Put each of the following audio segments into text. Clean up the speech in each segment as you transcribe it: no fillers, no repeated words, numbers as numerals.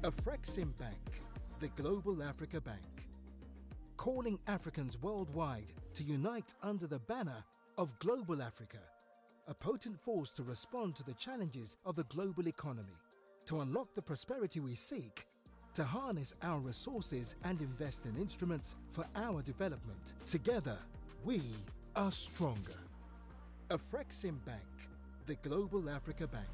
Afreximbank, the global Africa bank, calling Africans worldwide to unite under the banner of Global Africa, a potent force to respond to the challenges of the global economy, to unlock the prosperity we seek, to harness our resources and invest in instruments for our development. Together, we are stronger. Afreximbank, the global Africa bank.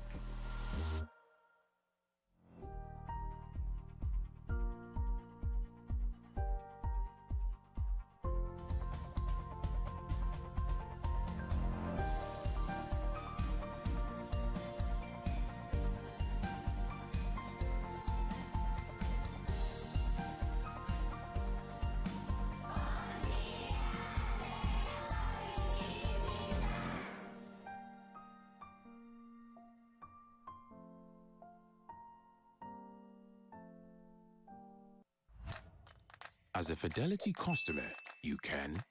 As a Fidelity customer, you can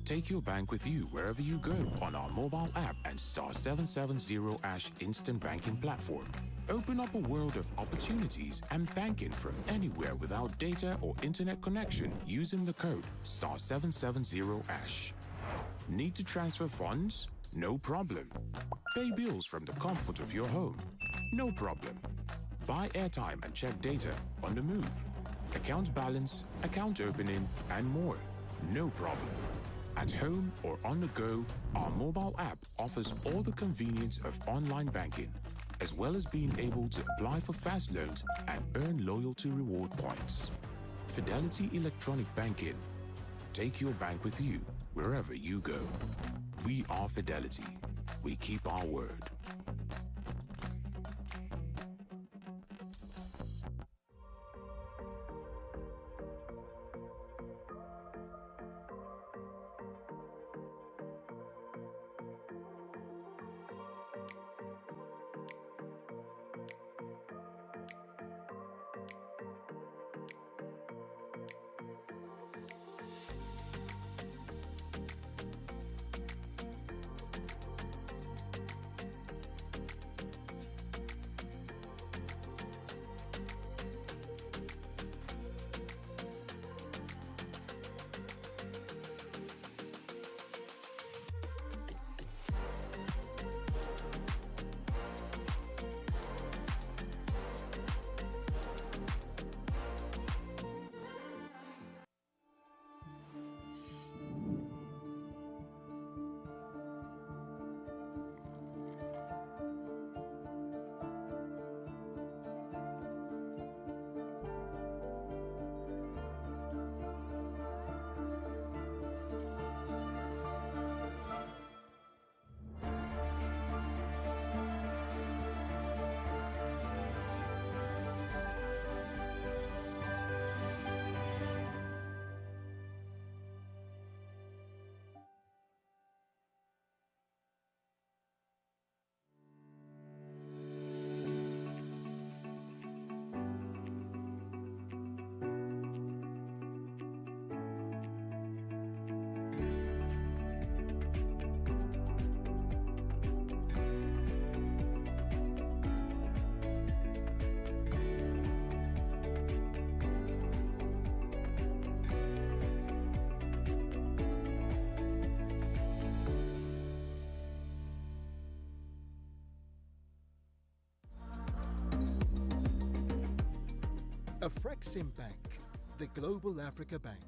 take your bank with you wherever you go on our mobile app and star 770# instant banking platform. Open up a world of opportunities and banking from anywhere without data or internet connection using the code star 770#. Need to transfer funds? No problem. Pay bills from the comfort of your home? No problem. Buy airtime and check data on the move. Account balance, account opening, and more. No problem. At home or on the go, our mobile app offers all the convenience of online banking, as well as being able to apply for fast loans and earn loyalty reward points. Fidelity Electronic Banking. Take your bank with you wherever you go. We are Fidelity. We keep our word. Afreximbank, the global Africa bank,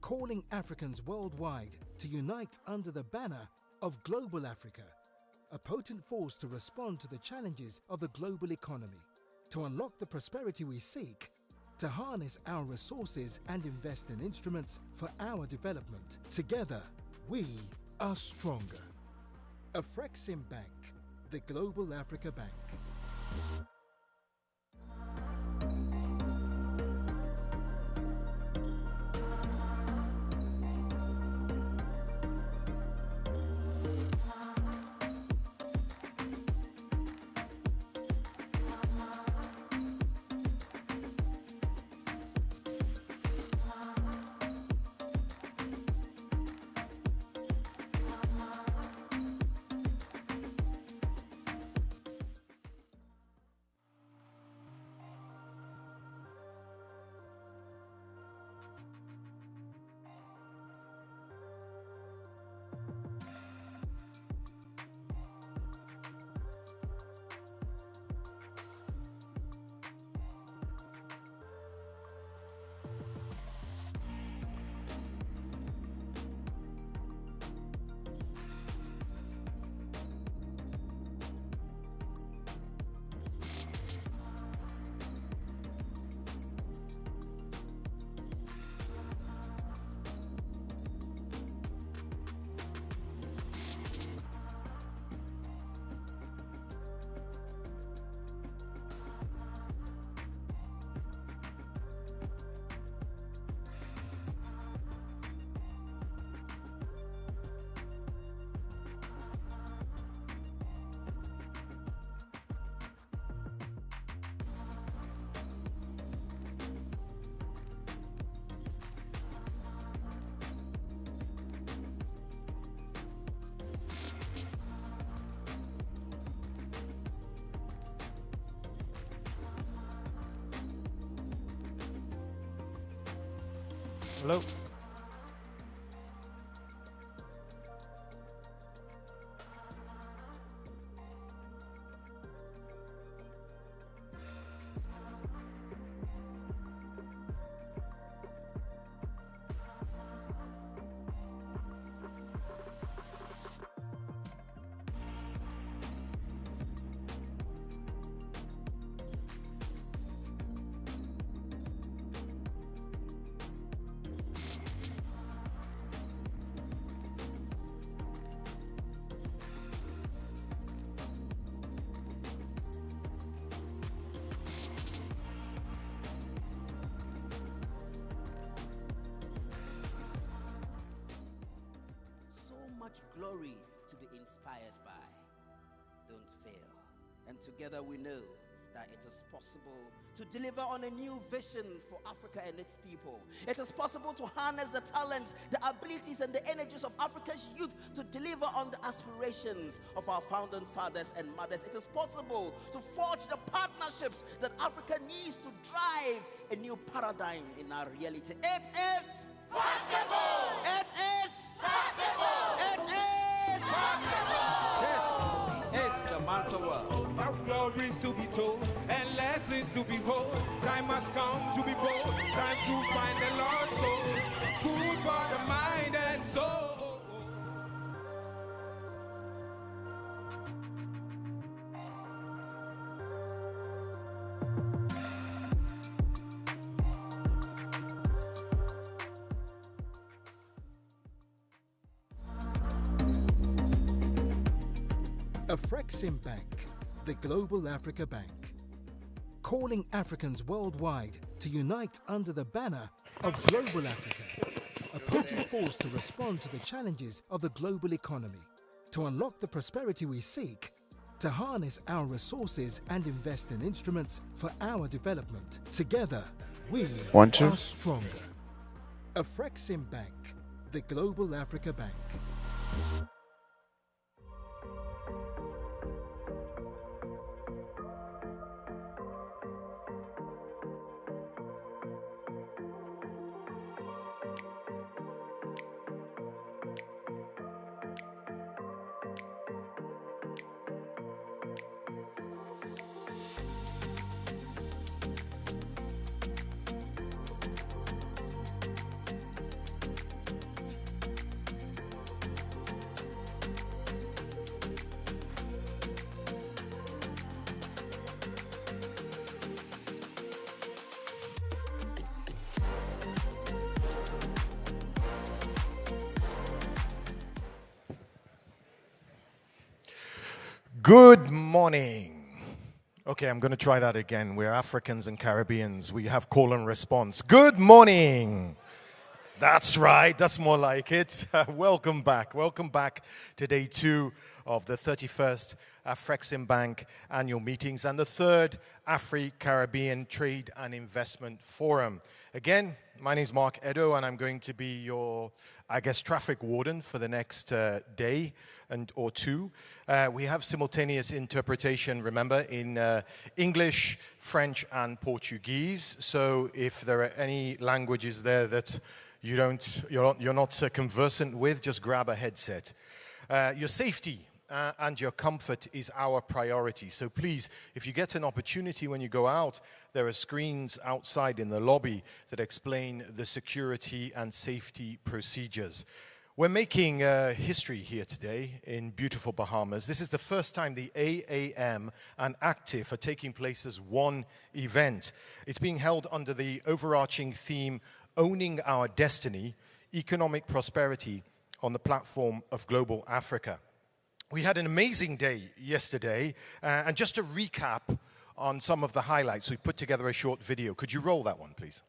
calling Africans worldwide to unite under the banner of Global Africa, a potent force to respond to the challenges of the global economy, to unlock the prosperity we seek, to harness our resources and invest in instruments for our development. Together, we are stronger. Afreximbank, the global Africa bank. Hello. Much glory to be inspired by. Don't fail. And together we know that it is possible to deliver on a new vision for Africa and its people. It is possible to harness the talents, the abilities, and the energies of Africa's youth to deliver on the aspirations of our founding fathers and mothers. It is possible to forge the partnerships that Africa needs to drive a new paradigm in our reality. It is possible! It is possible! It is possible! This is the mantra world. Our glories to be told and lessons to behold. Time has come to be bold. Time to find the lost gold. Food for the mind and soul. Afreximbank, the global Africa Bank, calling Africans worldwide to unite under the banner of Global Africa, a potent force to respond to the challenges of the global economy, to unlock the prosperity we seek, to harness our resources and invest in instruments for our development. Together, we are stronger. Afreximbank, the global Africa Bank. Good morning. Okay, I'm going to try that again. We're Africans and Caribbeans. We have call and response. Good morning. That's right. That's more like it. Welcome back. Welcome back to day 2 of the 31st Afreximbank annual meetings and the 3rd AfriCaribbean Trade and Investment Forum. Again, my name is Mark Edo, and I'm going to be your, traffic warden for the next day or two. We have simultaneous interpretation, remember, in English, French, and Portuguese. So if there are any languages there that you're not conversant with, just grab a headset. Your safety and your comfort is our priority. So please, if you get an opportunity when you go out, there are screens outside in the lobby that explain the security and safety procedures. We're making history here today in beautiful Bahamas. This is the first time the AAM and Active are taking place as one event. It's being held under the overarching theme, Owning Our Destiny, Economic Prosperity on the Platform of Global Africa. We had an amazing day yesterday, and just to recap on some of the highlights, we put together a short video. Could you roll that one, please?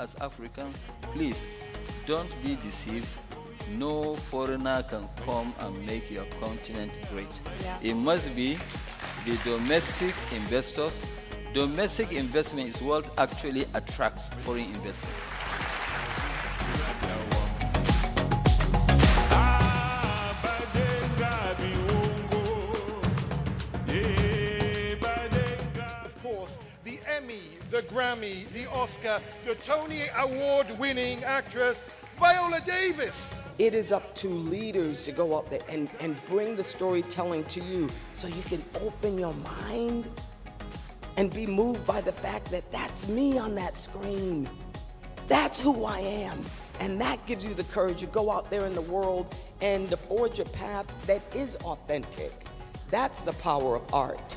as Africans, please don't be deceived. No foreigner can come and make your continent great. Yeah. It must be the domestic investors. Domestic investment is what actually attracts foreign investment. Of course, the Emmy, the Grammy, the Oscar, the Tony Award-winning actress, Viola Davis. It is up to leaders to go up there and bring the storytelling to you so you can open your mind and be moved by the fact that that's me on that screen. That's who I am. And that gives you the courage to go out there in the world and to forge a path that is authentic. That's the power of art.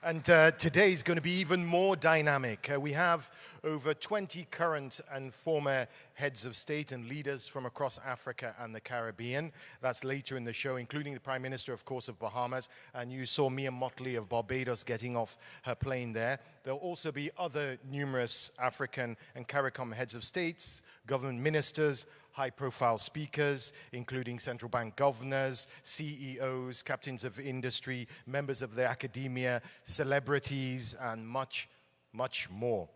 And today is going to be even more dynamic. We have over 20 current and former heads of state and leaders from across Africa and the Caribbean. That's later in the show, including the Prime Minister, of course, of Bahamas. And you saw Mia Mottley of Barbados getting off her plane there. There'll also be other numerous African and CARICOM heads of states, government ministers, high-profile speakers, including central bank governors, CEOs, captains of industry, members of the academia, celebrities, and much, much more.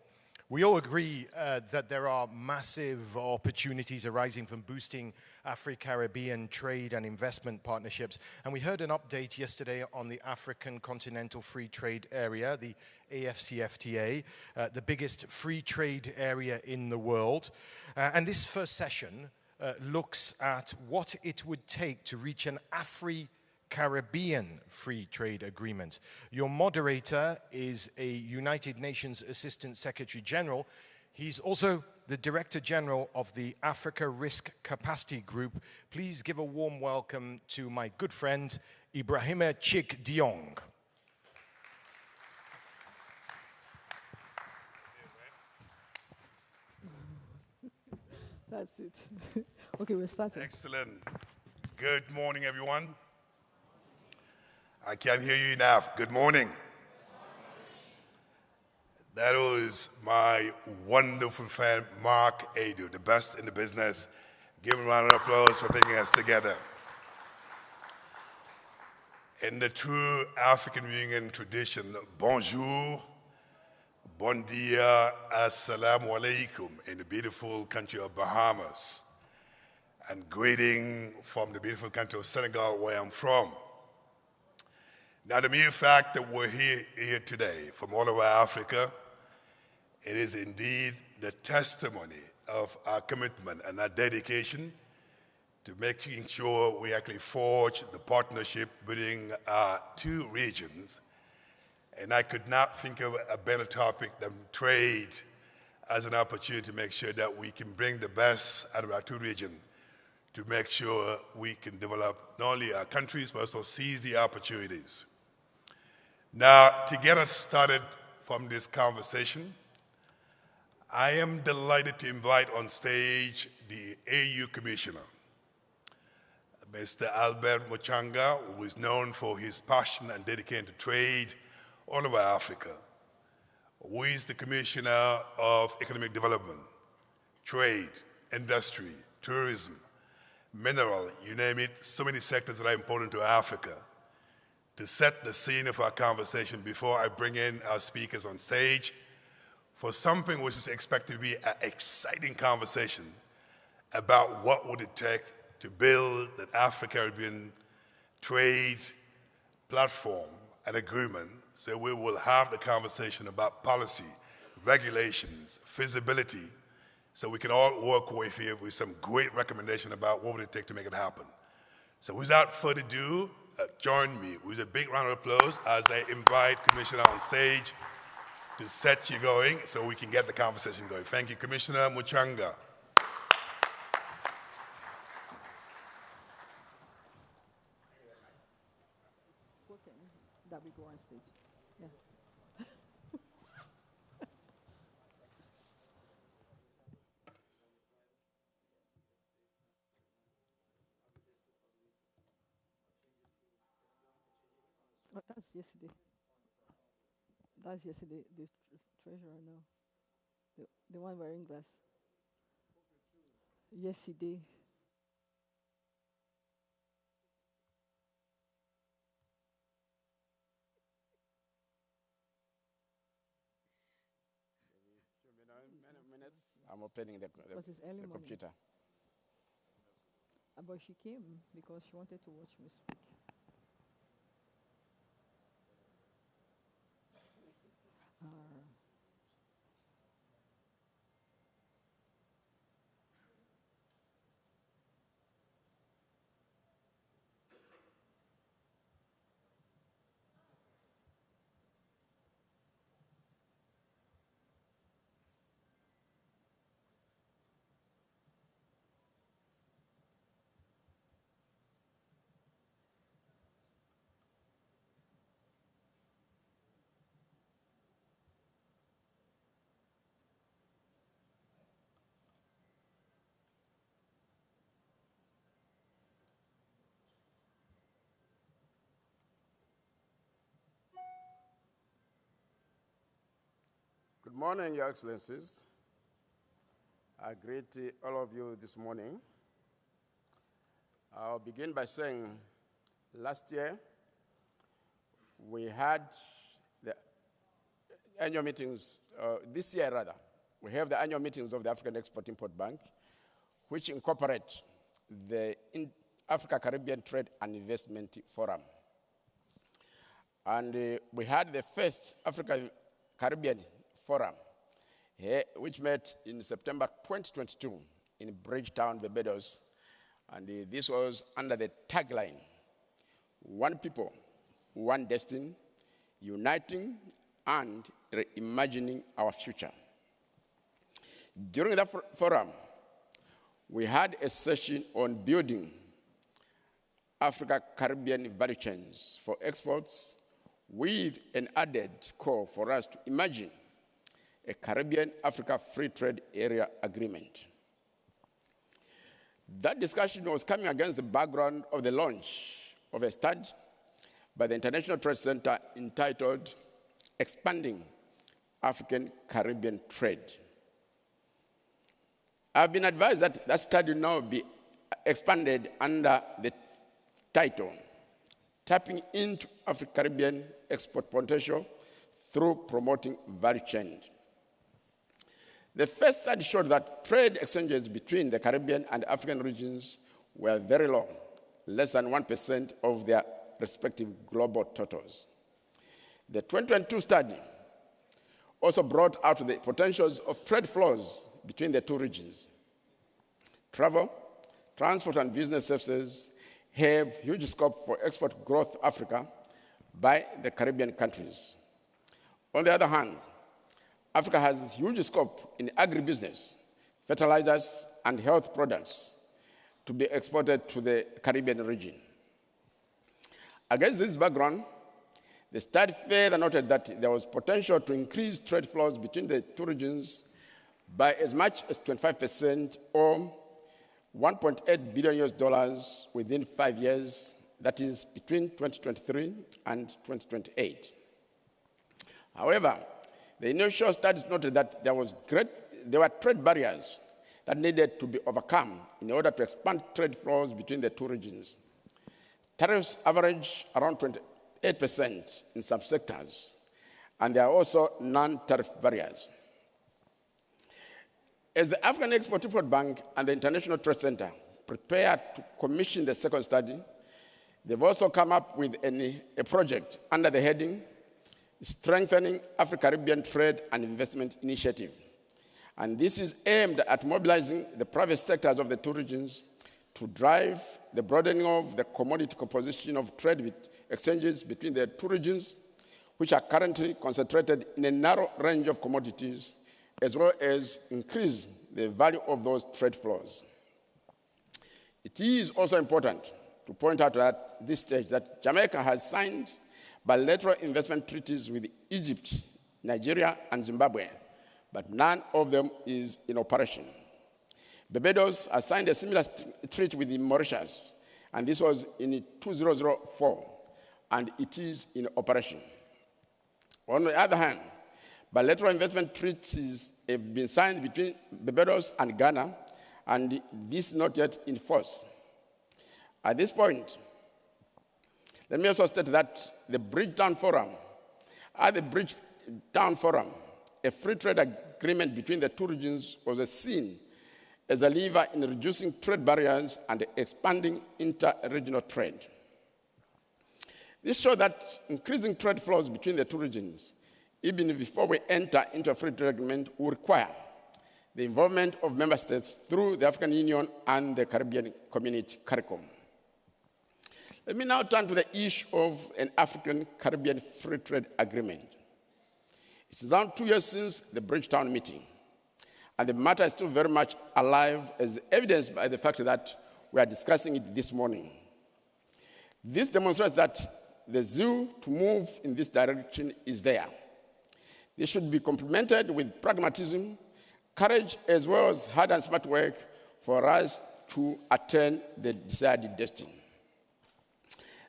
We all agree that there are massive opportunities arising from boosting Afri-Caribbean trade and investment partnerships. And we heard an update yesterday on the African Continental Free Trade Area, the AFCFTA, the biggest free trade area in the world. And this first session looks at what it would take to reach an Afri-Caribbean free trade agreement. Your moderator is a United Nations Assistant Secretary General. He's also the Director General of the Africa Risk Capacity Group. Please give a warm welcome to my good friend, Ibrahima Chik Diong. That's it. Okay, we're starting. Excellent. Good morning, everyone. I can't hear you enough. Good morning. That was my wonderful friend, Mark Adu, the best in the business. Give him a round of applause for bringing us together. In the true African Union tradition, bonjour, bon dia, assalamu alaikum, in the beautiful country of Bahamas, and greeting from the beautiful country of Senegal, where I'm from. Now, the mere fact that we're here today from all over Africa, it is indeed the testimony of our commitment and our dedication to making sure we actually forge the partnership between our two regions. And I could not think of a better topic than trade as an opportunity to make sure that we can bring the best out of our two regions to make sure we can develop not only our countries, but also seize the opportunities. Now, to get us started from this conversation, I am delighted to invite on stage the AU Commissioner, Mr. Albert Muchanga, who is known for his passion and dedication to trade all over Africa, who is the Commissioner of Economic Development, Trade, Industry, Tourism, Mineral, you name it, so many sectors that are important to Africa. To set the scene of our conversation before I bring in our speakers on stage for something which is expected to be an exciting conversation about what would it take to build an Afro-Caribbean trade platform and agreement. So we will have the conversation about policy, regulations, feasibility, so we can all work with here with some great recommendation about what would it take to make it happen. So without further ado, join me with a big round of applause as I invite Commissioner on stage to set you going so we can get the conversation going. Thank you, Commissioner Muchanga. That we go on stage. Yeah. Oh, that's yesterday. That's yesterday, the treasurer now. The one wearing glass. Yesterday. Minutes. I'm opening the computer. But she came because she wanted to watch me speak. Good morning, Your Excellencies. I greet all of you this morning. I'll begin by saying last year we had the annual meetings, this year rather, we have the annual meetings of the African Export-Import Bank, which incorporate the Africa-Caribbean Trade and Investment Forum. And we had the first Africa-Caribbean Forum, which met in September 2022 in Bridgetown, Barbados. And this was under the tagline, One People, One Destiny, Uniting and Reimagining Our Future. During that forum, we had a session on building Africa-Caribbean value chains for exports with an added call for us to imagine a Caribbean-Africa Free Trade Area Agreement. That discussion was coming against the background of the launch of a study by the International Trade Center entitled Expanding African-Caribbean Trade. I've been advised that that study now be expanded under the title, Tapping into Afro-Caribbean Export Potential through Promoting Value Chains. The first study showed that trade exchanges between the Caribbean and African regions were very low, less than 1% of their respective global totals. The 2022 study also brought out the potentials of trade flows between the two regions. Travel, transport, and business services have huge scope for export growth to Africa by the Caribbean countries. On the other hand, Africa has huge scope in agribusiness, fertilizers, and health products to be exported to the Caribbean region. Against this background, the study further noted that there was potential to increase trade flows between the two regions by as much as 25% or $1.8 billion within 5 years, that is between 2023 and 2028. However, the initial studies noted that there were trade barriers that needed to be overcome in order to expand trade flows between the two regions. Tariffs average around 28% in some sectors, and there are also non-tariff barriers. As the African Export-Import Bank and the International Trade Center prepare to commission the second study, they've also come up with a project under the heading Strengthening Afro-Caribbean Trade and Investment Initiative. And this is aimed at mobilizing the private sectors of the two regions to drive the broadening of the commodity composition of trade exchanges between the two regions, which are currently concentrated in a narrow range of commodities, as well as increase the value of those trade flows. It is also important to point out at this stage that Jamaica has signed bilateral investment treaties with Egypt, Nigeria, and Zimbabwe, but none of them is in operation. Barbados has signed a similar treaty with Mauritius, and this was in 2004, and it is in operation. On the other hand, bilateral investment treaties have been signed between Barbados and Ghana, and this is not yet in force. At this point, let me also state that the Bridgetown Forum, a free trade agreement between the two regions was seen as a lever in reducing trade barriers and expanding inter-regional trade. This shows that increasing trade flows between the two regions, even before we enter into a free trade agreement, will require the involvement of member states through the African Union and the Caribbean Community, CARICOM. Let me now turn to the issue of an African-Caribbean free trade agreement. It's now 2 years since the Bridgetown meeting, and the matter is still very much alive, as evidenced by the fact that we are discussing it this morning. This demonstrates that the zeal to move in this direction is there. This should be complemented with pragmatism, courage, as well as hard and smart work for us to attain the desired destiny.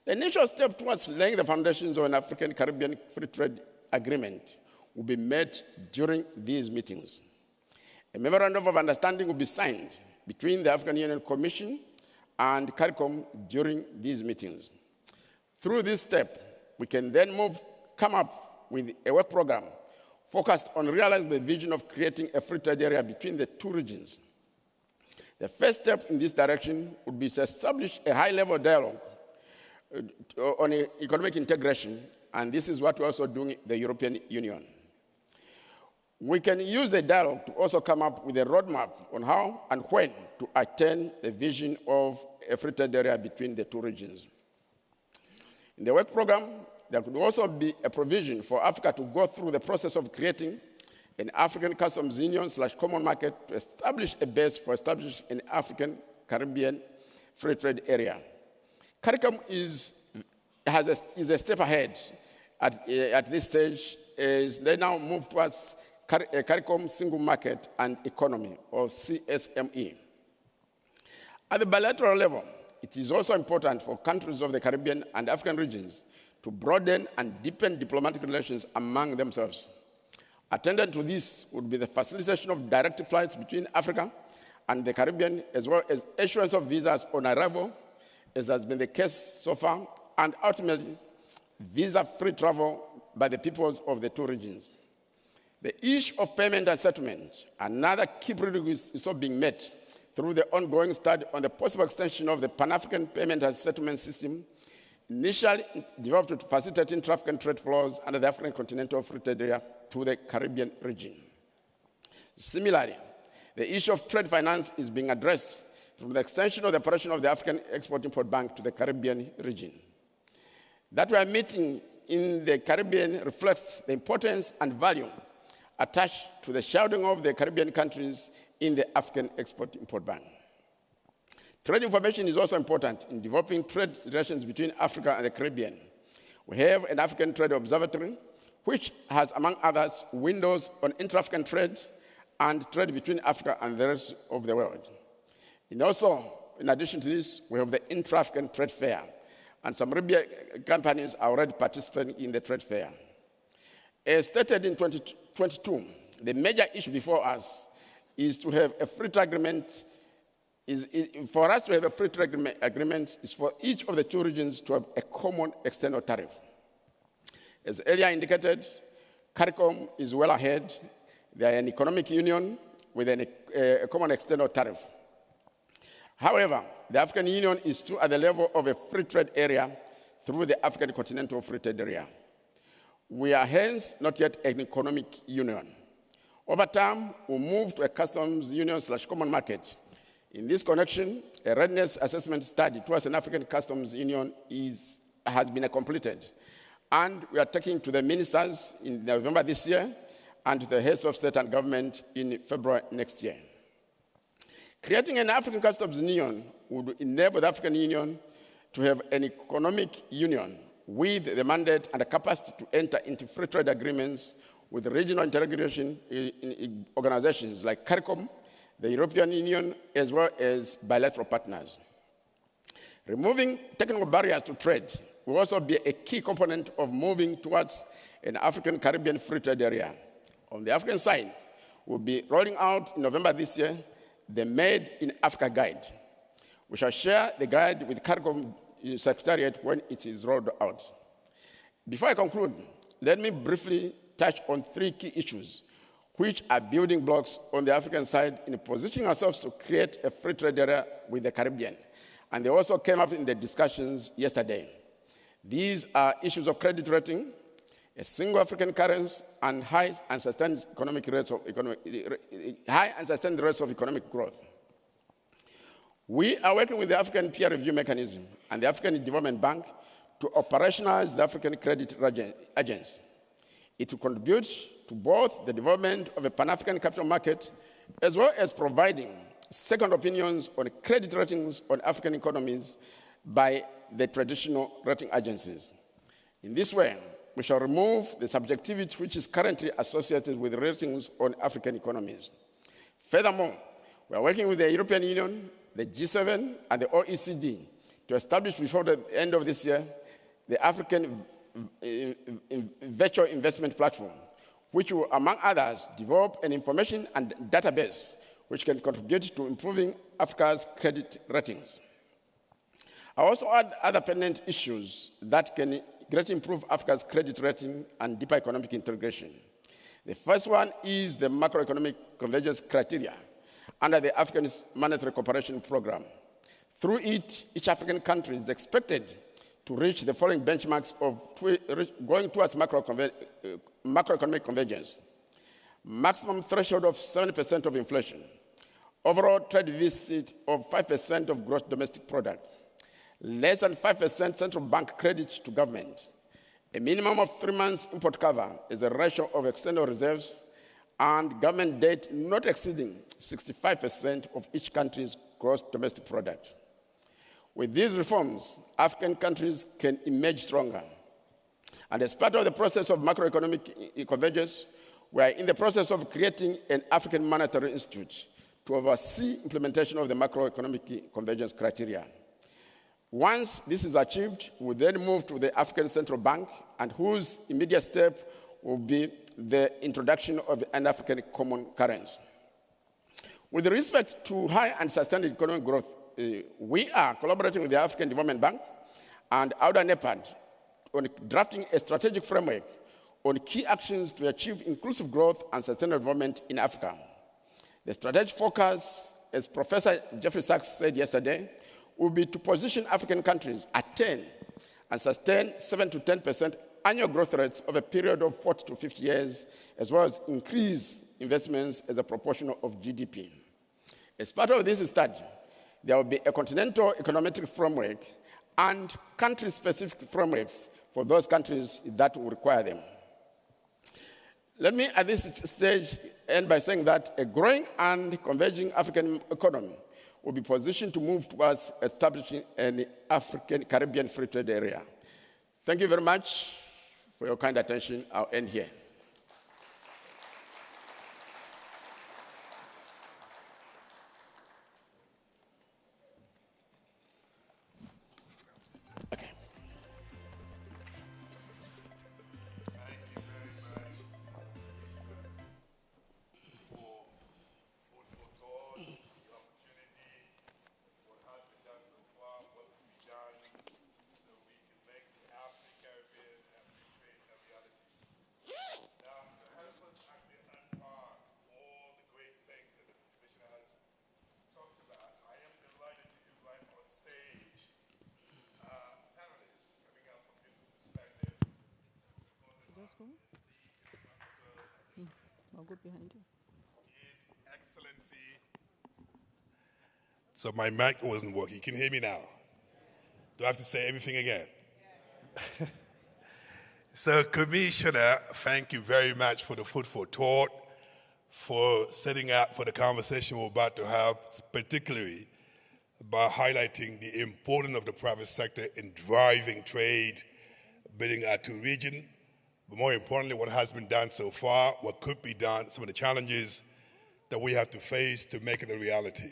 The initial step towards laying the foundations of an African-Caribbean free trade agreement will be made during these meetings. A memorandum of understanding will be signed between the African Union Commission and CARICOM during these meetings. Through this step, we can then come up with a work program focused on realizing the vision of creating a free trade area between the two regions. The first step in this direction would be to establish a high-level dialogue on economic integration, and this is what we're also doing in the European Union. We can use the dialogue to also come up with a roadmap on how and when to attain the vision of a free trade area between the two regions. In the work program, there could also be a provision for Africa to go through the process of creating an African Customs Union/common market to establish a base for establishing an African-Caribbean free trade area. CARICOM is a step ahead at this stage as they now move towards CARICOM Single Market and Economy, or CSME. At the bilateral level, it is also important for countries of the Caribbean and African regions to broaden and deepen diplomatic relations among themselves. Attendant to this would be the facilitation of direct flights between Africa and the Caribbean, as well as issuance of visas on arrival, as has been the case so far, and ultimately, visa-free travel by the peoples of the two regions. The issue of payment and settlement, another key prerequisite, is also being met through the ongoing study on the possible extension of the Pan-African payment and settlement system, initially developed to facilitate intra-African trade flows under the African continental free trade area to the Caribbean region. Similarly, the issue of trade finance is being addressed through the extension of the operation of the African Export-Import Bank to the Caribbean region. That we are meeting in the Caribbean reflects the importance and value attached to the shielding of the Caribbean countries in the African Export-Import Bank. Trade information is also important in developing trade relations between Africa and the Caribbean. We have an African Trade Observatory, which has, among others, windows on intra-African trade and trade between Africa and the rest of the world. And also, in addition to this, we have the intra-African trade fair, and some Caribbean companies are already participating in the trade fair. As stated in 2022, the major issue before us is to have a free trade agreement. For us to have a free trade agreement is for each of the two regions to have a common external tariff. As earlier indicated, CARICOM is well ahead. They are an economic union with a common external tariff. However, the African Union is still at the level of a free trade area through the African Continental Free Trade Area. We are hence not yet an economic union. Over time, we'll move to a customs union/common market. In this connection, a readiness assessment study towards an African customs union has been completed, and we are taking to the ministers in November this year and to the heads of state and government in February next year. Creating an African customs union would enable the African Union to have an economic union with the mandate and the capacity to enter into free trade agreements with regional integration organizations like CARICOM, the European Union, as well as bilateral partners. Removing technical barriers to trade will also be a key component of moving towards an African-Caribbean free trade area. On the African side, we'll be rolling out in November this year the Made in Africa Guide. We shall share the guide with CARICOM Secretariat when it is rolled out. Before I conclude, let me briefly touch on 3 key issues which are building blocks on the African side in positioning ourselves to create a free trade area with the Caribbean. And they also came up in the discussions yesterday. These are issues of credit rating, a single African currency, and high and sustained rates of economic growth. We are working with the African Peer Review Mechanism and the African Development Bank to operationalize the African Credit Agency. It will contribute to both the development of a Pan-African capital market as well as providing second opinions on credit ratings on African economies by the traditional rating agencies. In this way, we shall remove the subjectivity which is currently associated with ratings on African economies. Furthermore, we are working with the European Union, the G7, and the OECD to establish before the end of this year the African Virtual Investment Platform, which will, among others, develop an information and database which can contribute to improving Africa's credit ratings. I also add other pertinent issues that can greatly improve Africa's credit rating and deeper economic integration. The first one is the macroeconomic convergence criteria under the African Monetary Cooperation Program. Through it, each African country is expected to reach the following benchmarks of going towards macroeconomic convergence: maximum threshold of 70% of inflation, overall trade deficit of 5% of gross domestic product, less than 5% central bank credit to government, a minimum of 3 months import cover as a ratio of external reserves, and government debt not exceeding 65% of each country's gross domestic product. With these reforms, African countries can emerge stronger. And as part of the process of macroeconomic convergence, we are in the process of creating an African Monetary Institute to oversee implementation of the macroeconomic convergence criteria. Once this is achieved, we then move to the African Central Bank, and whose immediate step will be the introduction of an African common currency. With respect to high and sustained economic growth, we are collaborating with the African Development Bank and Outer NEPAD on drafting a strategic framework on key actions to achieve inclusive growth and sustainable development in Africa. The strategic focus, as Professor Jeffrey Sachs said yesterday, will be to position African countries at 10 and sustain 7 to 10% annual growth rates over a period of 40 to 50 years, as well as increase investments as a proportion of GDP. As part of this study, there will be a continental econometric framework and country-specific frameworks for those countries that will require them. Let me, at this stage, end by saying that a growing and converging African economy will be positioned to move towards establishing an African Caribbean free trade area. Thank you very much for your kind attention. I'll end here. Okay. just go. I'll go behind you. His Excellency. So my mic wasn't working. You can hear me now. Do I have to say everything again? So, Commissioner, thank you very much for the food for thought, for setting up for the conversation we're about to have, particularly by highlighting the importance of the private sector in driving trade, building our two regions, but more importantly, what has been done so far, what could be done, some of the challenges that we have to face to make it a reality.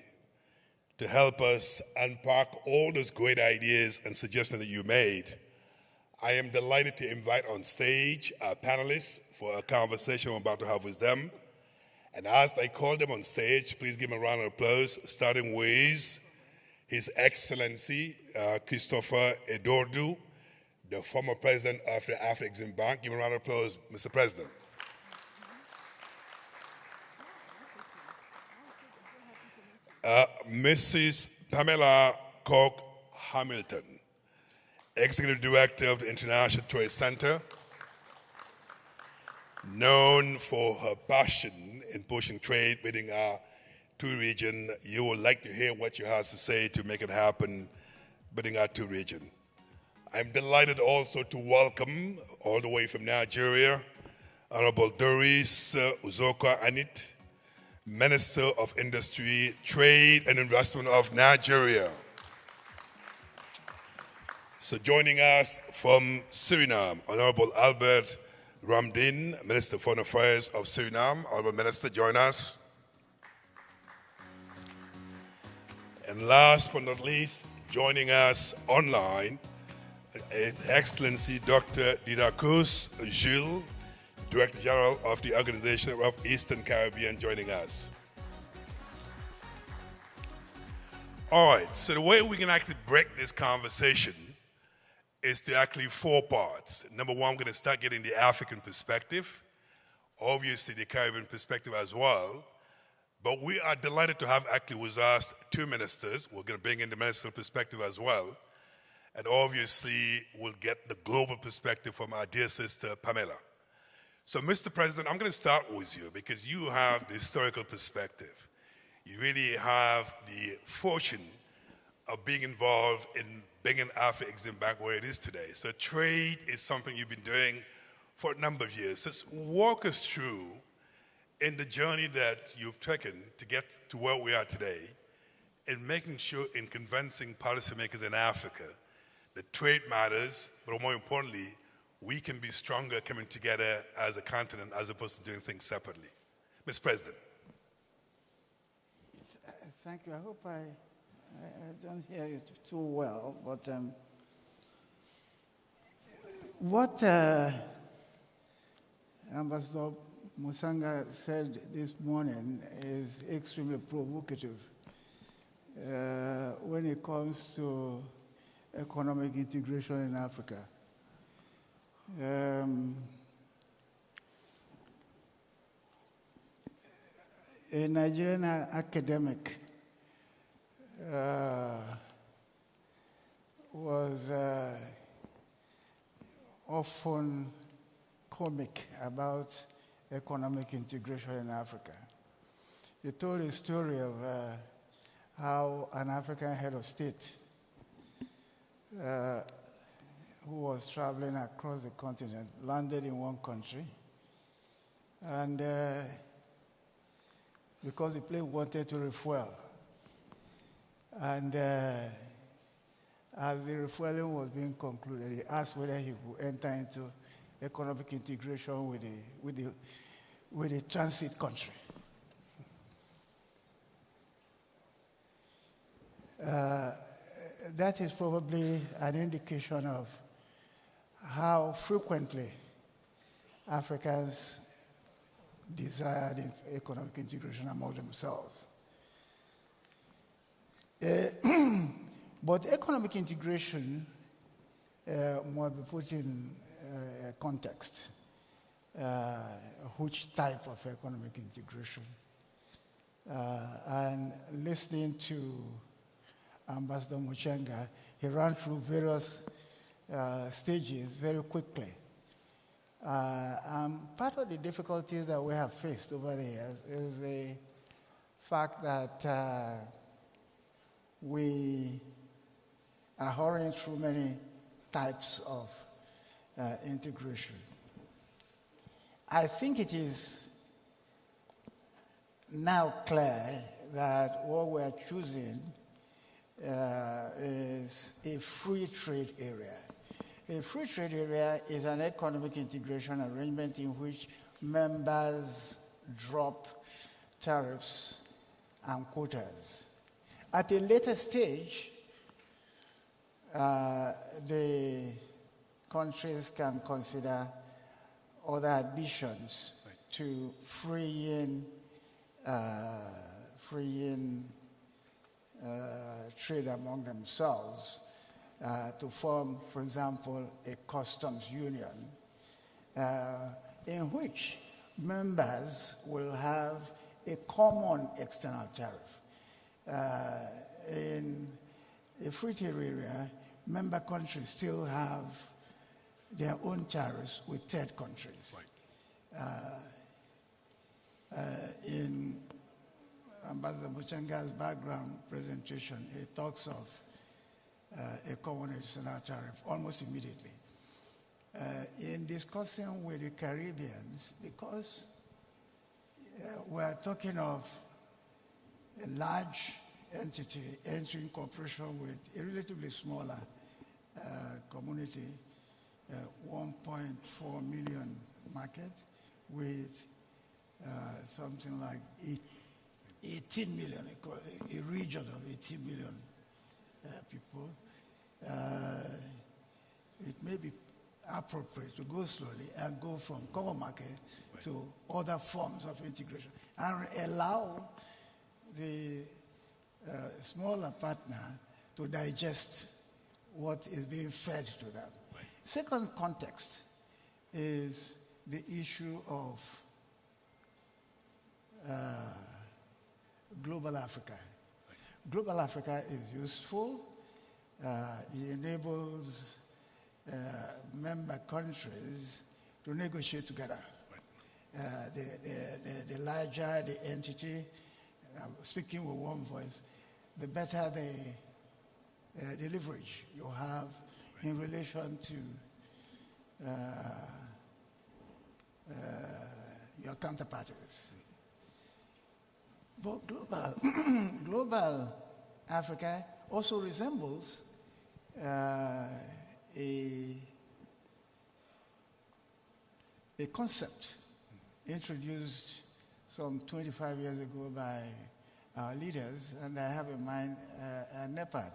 To help us unpack all those great ideas and suggestions that you made, I am delighted to invite on stage our panelists for a conversation I'm about to have with them. And as I call them on stage, please give them a round of applause, starting with His Excellency Christopher Edordu, the former president of the Afreximbank. Give him a round of applause, Mr. President. Mrs. Pamela Koch-Hamilton, Executive Director of the International Trade Center, known for her passion in pushing trade within our two regions. You would like to hear what she has to say to make it happen within our two regions. I'm delighted also to welcome, all the way from Nigeria, Honorable Doris Uzoka Anit, Minister of Industry, Trade and Investment of Nigeria. So joining us from Suriname, Honorable Albert Ramdin, Minister of Foreign Affairs of Suriname. Honorable Minister, join us. And last but not least, joining us online, His Excellency Dr. Didacus Jules, Director General of the Organization of Eastern Caribbean, joining us. All right, so the way we can actually break this conversation is to actually four parts. Number one, we're going to start getting the African perspective, obviously the Caribbean perspective as well. But we are delighted to have actually with us two ministers. We're going to bring in the ministerial perspective as well. And obviously, we'll get the global perspective from our dear sister, Pamela. So, Mr. President, I'm going to start with you because you have the historical perspective. You really have the fortune of being involved in bringing Afreximbank where it is today. So trade is something you've been doing for a number of years. Just walk us through in the journey that you've taken to get to where we are today in making sure in convincing policymakers in Africa that trade matters, but more importantly, we can be stronger coming together as a continent as opposed to doing things separately. Mr. President. Thank you. I hope I don't hear you too well, but what Ambassador Musanga said this morning is extremely provocative when it comes to economic integration in Africa. A Nigerian academic was often comic about economic integration in Africa. He told a story of how an African head of state who was traveling across the continent landed in one country, and because the plane wanted to refuel, and as the refueling was being concluded, he asked whether he would enter into economic integration with the transit country. That is probably an indication of how frequently Africans desired economic integration among themselves. But economic integration must be put in context. Which type of economic integration? And listening to Ambassador Muchenga, he ran through various stages very quickly. Part of the difficulties that we have faced over the years is the fact that we are hurrying through many types of integration. I think it is now clear that what we are choosing is a free trade area. A free trade area is an economic integration arrangement in which members drop tariffs and quotas. At a later stage, the countries can consider other additions to freeing trade among themselves to form, for example, a customs union in which members will have a common external tariff. In a free trade area, member countries still have their own tariffs with third countries. In Ambassador Buchanga's background presentation, he talks of a common external tariff almost immediately. In discussing with the Caribbeans, because we're talking of a large entity entering cooperation with a relatively smaller community, 1.4 million market with something like 18 million, a region of 18 million people. It may be appropriate to go slowly and go from common market to other forms of integration and allow the smaller partner to digest what is being fed to them. Second context is the issue of Global Africa. Global Africa is useful. It enables member countries to negotiate together. The larger the entity, speaking with one voice, the better the leverage you have in relation to your counterparties. But global Africa also resembles a concept introduced some 25 years ago by our leaders, and I have in mind NEPAD.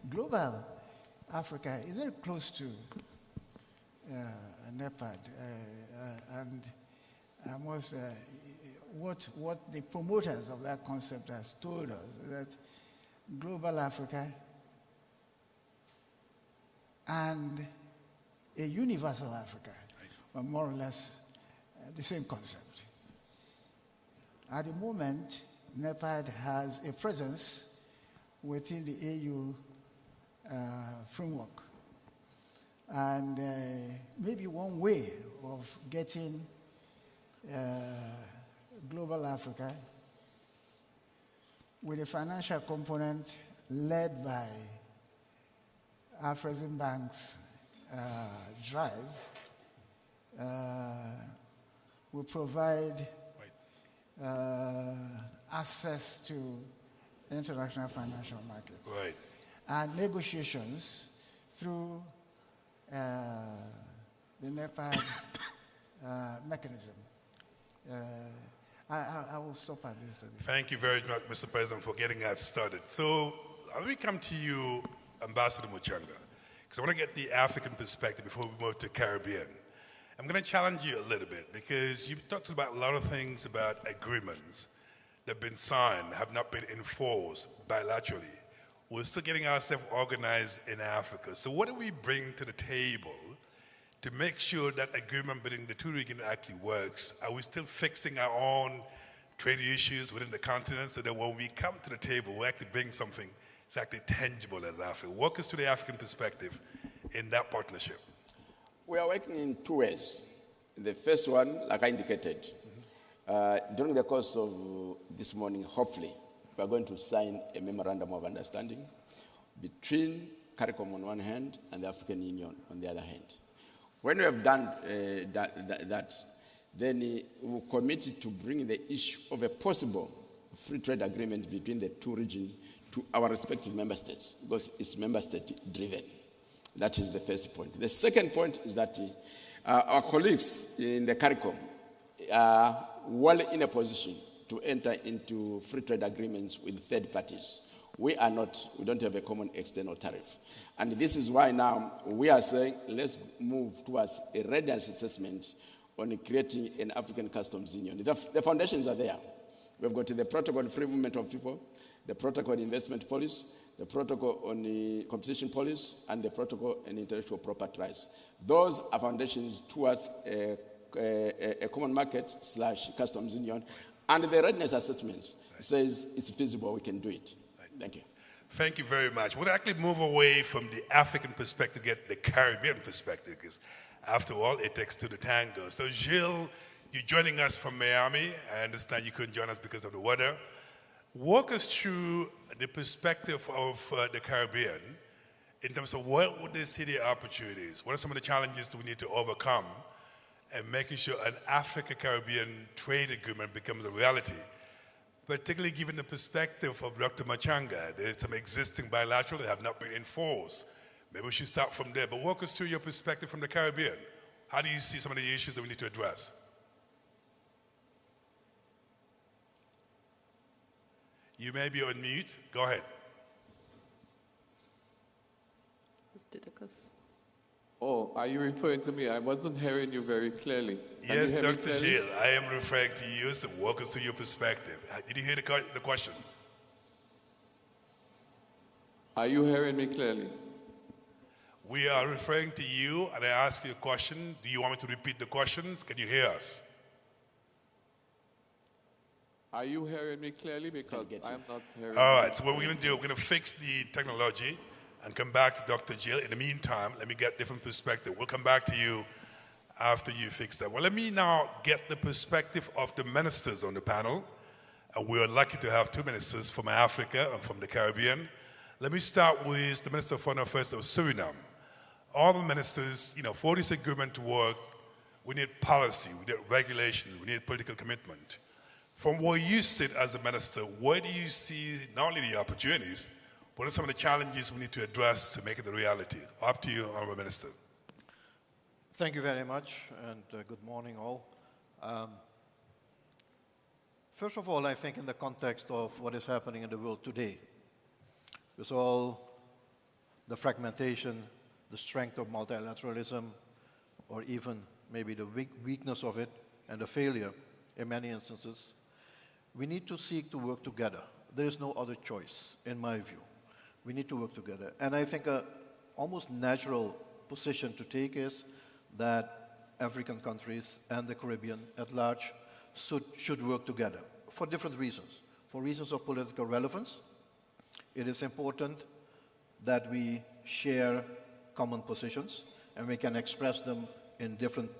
Global Africa is very close to NEPAD, and what the promoters of that concept has told us is that Global Africa and a universal Africa are more or less the same concept. At the moment, NEPAD has a presence within the AU framework. And maybe one way of getting Global Africa with a financial component led by Afreximbank's drive will provide access to international financial markets. Right. And negotiations through the NEPAD mechanism. I will stop at this. Thank you very much, Mr. President, for getting that started. So let me come to you, Ambassador Muchanga, because I want to get the African perspective before we move to Caribbean. I'm going to challenge you a little bit because you've talked about a lot of things about agreements that have been signed, have not been enforced bilaterally. We're still getting ourselves organized in Africa. So what do we bring to the table to make sure that agreement between the two regions actually works? Are we still fixing our own trade issues within the continent so that when we come to the table, we actually bring something that's actually tangible as Africa? Walk us to the African perspective in that partnership. We are working in two ways. The first one, like I indicated, during the course of this morning, hopefully, we are going to sign a memorandum of understanding between CARICOM on one hand and the African Union on the other hand. When we have done that, then we will commit to bring the issue of a possible free trade agreement between the two regions to our respective member states, because it's member state driven. That is the first point. The second point is that our colleagues in the CARICOM are well in a position to enter into free trade agreements with third parties. We are not, we don't have a common external tariff. And this is why now we are saying let's move towards a readiness assessment on creating an African customs union. The foundations are there. We've got the protocol on free movement of people, the protocol on investment policy, the protocol on the competition policy, and the protocol on intellectual property rights. Those are foundations towards a common market / customs union. And the readiness assessment says it's feasible, we can do it. Thank you. Thank you very much. We'll actually move away from the African perspective, get the Caribbean perspective, because after all, it takes two to tango. So Gilles, you're joining us from Miami. I understand you couldn't join us because of the weather. Walk us through the perspective of the Caribbean in terms of what would they see the opportunities? What are some of the challenges that we need to overcome and making sure an Africa-Caribbean trade agreement becomes a reality? Particularly given the perspective of Dr. Machanga, there's some existing bilateral that have not been enforced. Maybe we should start from there, but walk us through your perspective from the Caribbean. How do you see some of the issues that we need to address? You may be on mute. Go ahead. Oh, are you referring to me? I wasn't hearing you very clearly. Yes, Dr. Gilles, I am referring to you, so walk us through your perspective. Did you hear the questions? Are you hearing me clearly? We are referring to you, and I ask you a question. Do you want me to repeat the questions? Can you hear us? Are you hearing me clearly? Because I'm not hearing. All right, so what we're going to do, we're going to fix the technology and come back to Dr. Gilles. In the meantime, let me get different perspective. We'll come back to you after you fix that. Well, let me now get the perspective of the ministers on the panel. We're lucky to have two ministers from Africa and from the Caribbean. Let me start with the Minister of Foreign Affairs of Suriname. All the ministers, for this agreement to work, we need policy, we need regulation, we need political commitment. From where you sit as a minister, where do you see not only the opportunities, what are some of the challenges we need to address to make it a reality? Up to you, Honorable Minister. Thank you very much, and good morning all. First of all, I think in the context of what is happening in the world today, with all the fragmentation, the strength of multilateralism, or even maybe the weakness of it and the failure in many instances, we need to seek to work together. There is no other choice, in my view. We need to work together. And I think an almost natural position to take is that African countries and the Caribbean at large should work together for different reasons. For reasons of political relevance, it is important that we share common positions and we can express them in different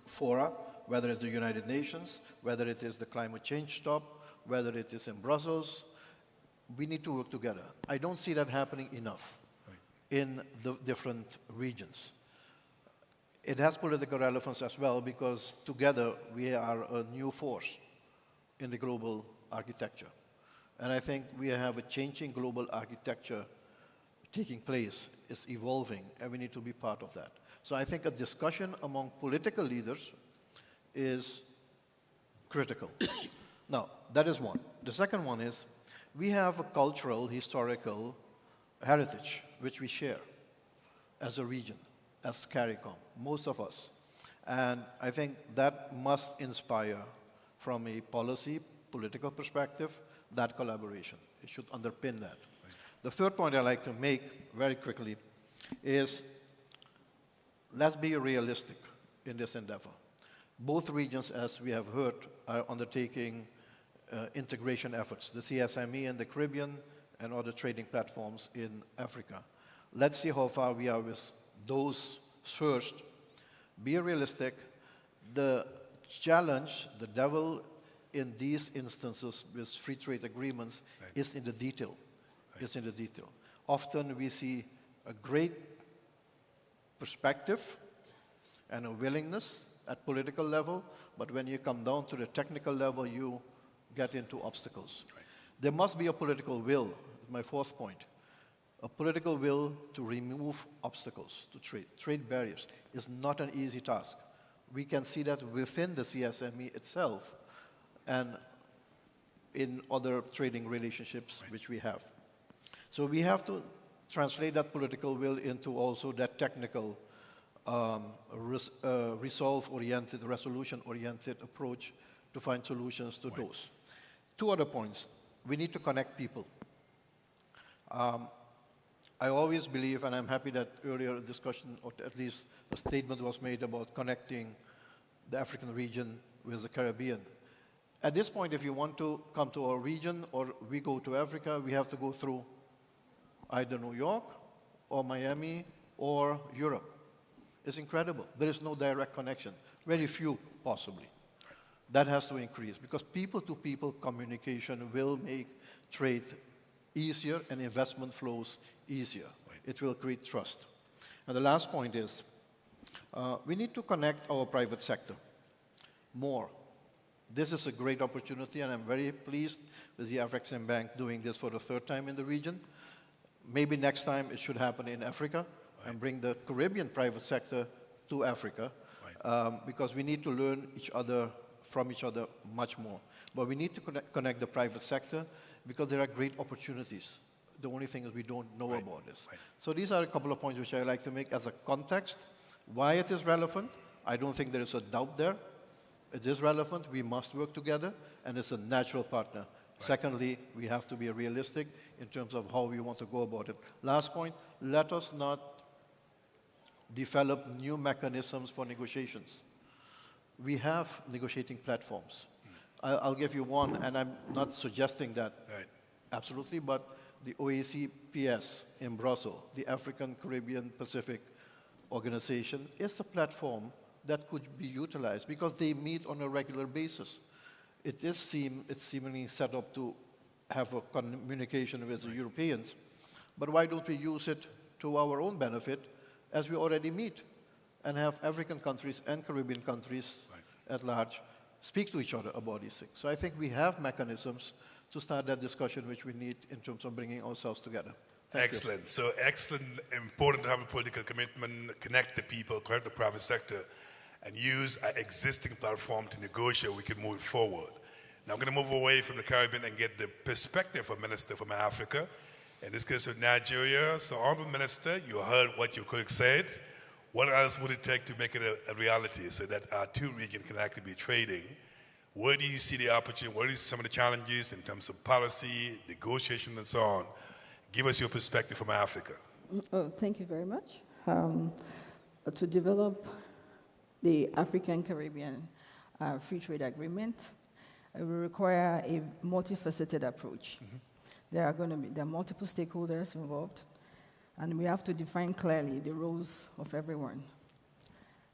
fora, whether it's the United Nations, whether it is the climate change stop, whether it is in Brussels. We need to work together. I don't see that happening enough in the different regions. It has political relevance as well because together we are a new force in the global architecture. And I think we have a changing global architecture taking place. It's evolving, and we need to be part of that. So I think a discussion among political leaders is critical. Now, that is one. The second one is we have a cultural, historical heritage which we share as a region, as CARICOM, most of us. And I think that must inspire, from a policy, political perspective, that collaboration. It should underpin that. Right. The third point I'd like to make very quickly is let's be realistic in this endeavor. Both regions, as we have heard, are undertaking integration efforts, the CSME in the Caribbean and other trading platforms in Africa. Let's see how far we are with those first. Be realistic. The challenge, the devil in these instances with free trade agreements is in the detail. It's in the detail. Often we see a great perspective and a willingness at political level, but when you come down to the technical level, you get into obstacles. There must be a political will, my fourth point. A political will to remove obstacles to trade. Trade barriers is not an easy task. We can see that within the CSME itself and in other trading relationships which we have. So we have to translate that political will into also that technical resolve-oriented, resolution-oriented approach to find solutions to those. Two other points. We need to connect people. I always believe, and I'm happy that earlier discussion, or at least a statement was made about connecting the African region with the Caribbean. At this point, if you want to come to our region or we go to Africa, we have to go through either New York or Miami or Europe. It's incredible. There is no direct connection. Very few, possibly. That has to increase because people-to-people communication will make trade easier and investment flows easier. It will create trust. And the last point is, we need to connect our private sector more. This is a great opportunity, and I'm very pleased with the Afreximbank doing this for the third time in the region. Maybe next time it should happen in Africa and bring the Caribbean private sector to Africa because we need to learn from each other much more. But we need to connect the private sector because there are great opportunities. The only thing is we don't know about this. So these are a couple of points which I like to make as a context. Why it is relevant, I don't think there is a doubt there. It is relevant, we must work together, and it's a natural partner. Secondly, we have to be realistic in terms of how we want to go about it. Last point, let us not develop new mechanisms for negotiations. We have negotiating platforms. I'll give you one, and I'm not suggesting that absolutely, but the OACPS in Brussels, the African Caribbean Pacific Organization, is a platform that could be utilized because they meet on a regular basis. It's seemingly set up to have a communication with the Europeans, but why don't we use it to our own benefit as we already meet and have African countries and Caribbean countries at large speak to each other about these things. So I think we have mechanisms to start that discussion which we need in terms of bringing ourselves together. Excellent. You. So excellent, important to have a political commitment, connect the people, connect the private sector, and use our existing platform to negotiate, we can move it forward. Now I'm going to move away from the Caribbean and get the perspective of Minister from Africa, in this case of Nigeria. So Honorable Minister, you heard what your colleague said. What else would it take to make it a reality so that our two regions can actually be trading? Where do you see the opportunity? What are some of the challenges in terms of policy, negotiation, and so on? Give us your perspective from Africa. Oh, thank you very much. To develop the African Caribbean Free Trade Agreement, it will require a multifaceted approach. There are multiple stakeholders involved, and we have to define clearly the roles of everyone.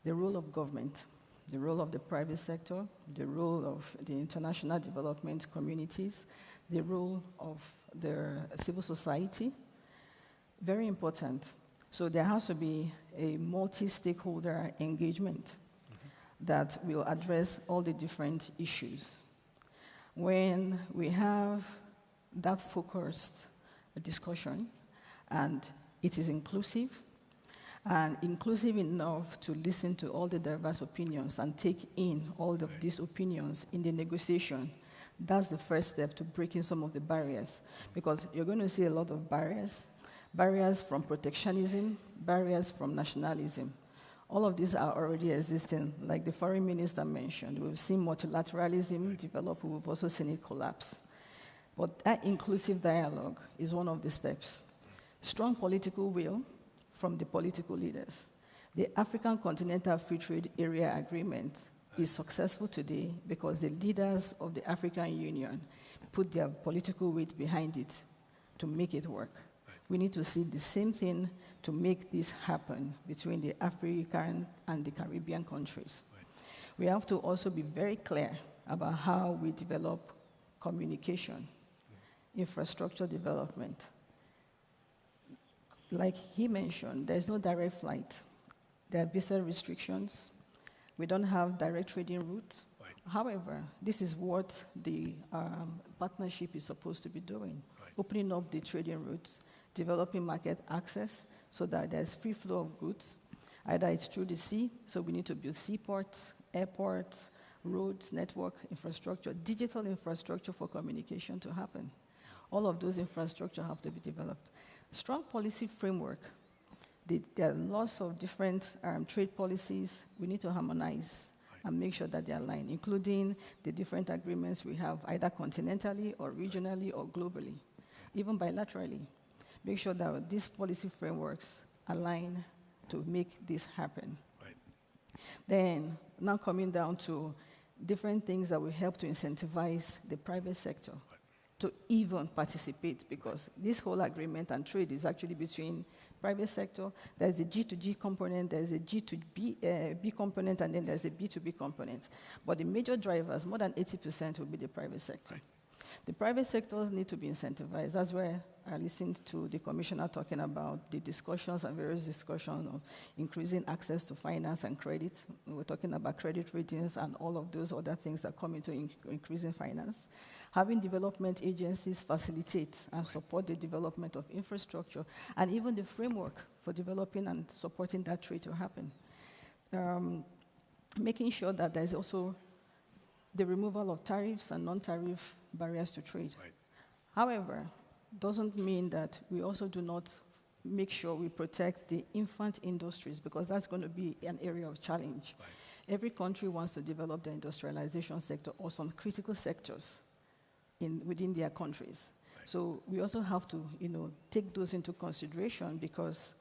The role of government, the role of the private sector, the role of the international development communities, the role of the civil society. Very important. So there has to be a multi-stakeholder engagement that will address all the different issues. When we have that focused discussion, and it is inclusive, and inclusive enough to listen to all the diverse opinions and take in all of these opinions in the negotiation, that's the first step to breaking some of the barriers. Because you're going to see a lot of barriers from protectionism, barriers from nationalism. All of these are already existing. Like the foreign minister mentioned, we've seen multilateralism develop, we've also seen it collapse. But that inclusive dialogue is one of the steps. Strong political will from the political leaders. The African Continental Free Trade Area Agreement is successful today because the leaders of the African Union put their political weight behind it to make it work. We need to see the same thing to make this happen between the African and the Caribbean countries. We have to also be very clear about how we develop communication, infrastructure development. Like he mentioned, there's no direct flight. There are visa restrictions. We don't have direct trading routes. Right. However, this is what the partnership is supposed to be doing, opening up the trading routes, developing market access so that there's free flow of goods. Either it's through the sea, so we need to build seaports, airports, roads, network infrastructure, digital infrastructure for communication to happen. All of those infrastructure have to be developed. Strong policy framework. There are lots of different trade policies we need to harmonize and make sure that they align, including the different agreements we have either continentally or regionally or globally, even bilaterally. Make sure that these policy frameworks align to make this happen. Right. Then, now coming down to different things that will help to incentivize the private sector to even participate, because this whole agreement and trade is actually between private sector. There's a G2G component, there's a G2B B component, and then there's a B2B component. But the major drivers, more than 80%, will be the private sector. Right. The private sectors need to be incentivized. That's where I listened to the commissioner talking about the discussions and various discussions of increasing access to finance and credit. We're talking about credit ratings and all of those other things that come into increasing finance. Having development agencies facilitate and support the development of infrastructure and even the framework for developing and supporting that trade to happen. Making sure that there's also the removal of tariffs and non-tariff barriers to trade. Right. However, doesn't mean that we also do not make sure we protect the infant industries, because that's going to be an area of challenge. Right. Every country wants to develop the industrialization sector or some critical sectors within their countries. Right. So we also have to, take those into consideration, because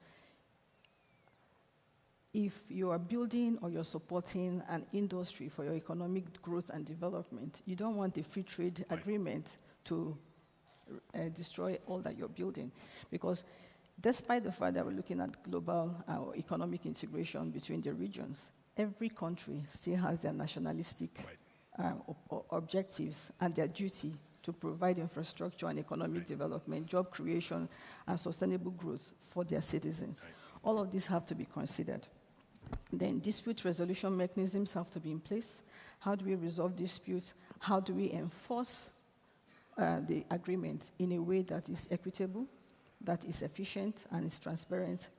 if you are building or you're supporting an industry for your economic growth and development, you don't want the free trade agreement to destroy all that you're building. Because despite the fact that we're looking at global economic integration between the regions, every country still has their nationalistic objectives and their duty to provide infrastructure and economic development, job creation, and sustainable growth for their citizens. Right. All of these have to be considered. Then dispute resolution mechanisms have to be in place. How do we resolve disputes? How do we enforce the agreement in a way that is equitable, that is efficient, and is transparent,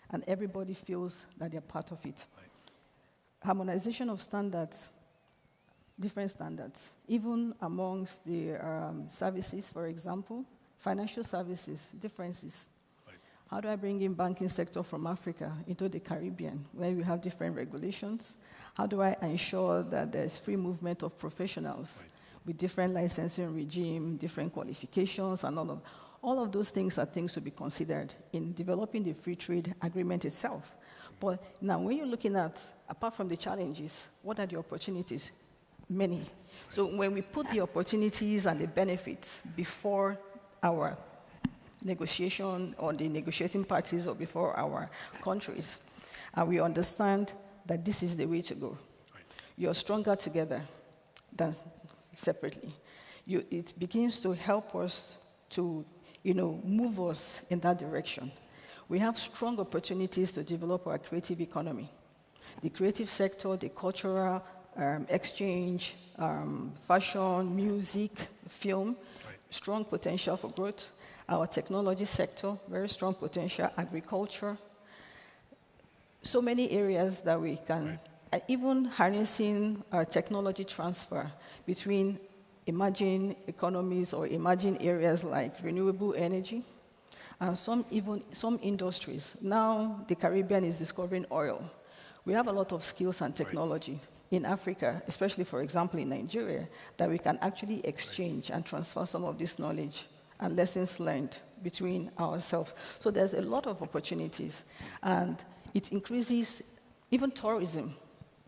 and everybody feels that they're part of it? Right. Harmonization of standards, different standards, even amongst the services, for example, financial services, differences. How do I bring in banking sector from Africa into the Caribbean, where we have different regulations? How do I ensure that there's free movement of professionals with different licensing regime, different qualifications, and all of those things are things to be considered in developing the free trade agreement itself. But now, when you're looking at, apart from the challenges, what are the opportunities? Many. So when we put the opportunities and the benefits before our negotiation or the negotiating parties or before our countries, and we understand that this is the way to go. Right. You're stronger together than separately. It begins to help us to, move us in that direction. We have strong opportunities to develop our creative economy. The creative sector, the cultural exchange, fashion, music, film, strong potential for growth. Our technology sector, very strong potential, agriculture. So many areas that we can, even harnessing technology transfer between emerging economies or emerging areas like renewable energy, and some industries. Now the Caribbean is discovering oil. We have a lot of skills and technology in Africa, especially, for example, in Nigeria, that we can actually exchange and transfer some of this knowledge and lessons learned between ourselves. So there's a lot of opportunities, and it increases even tourism.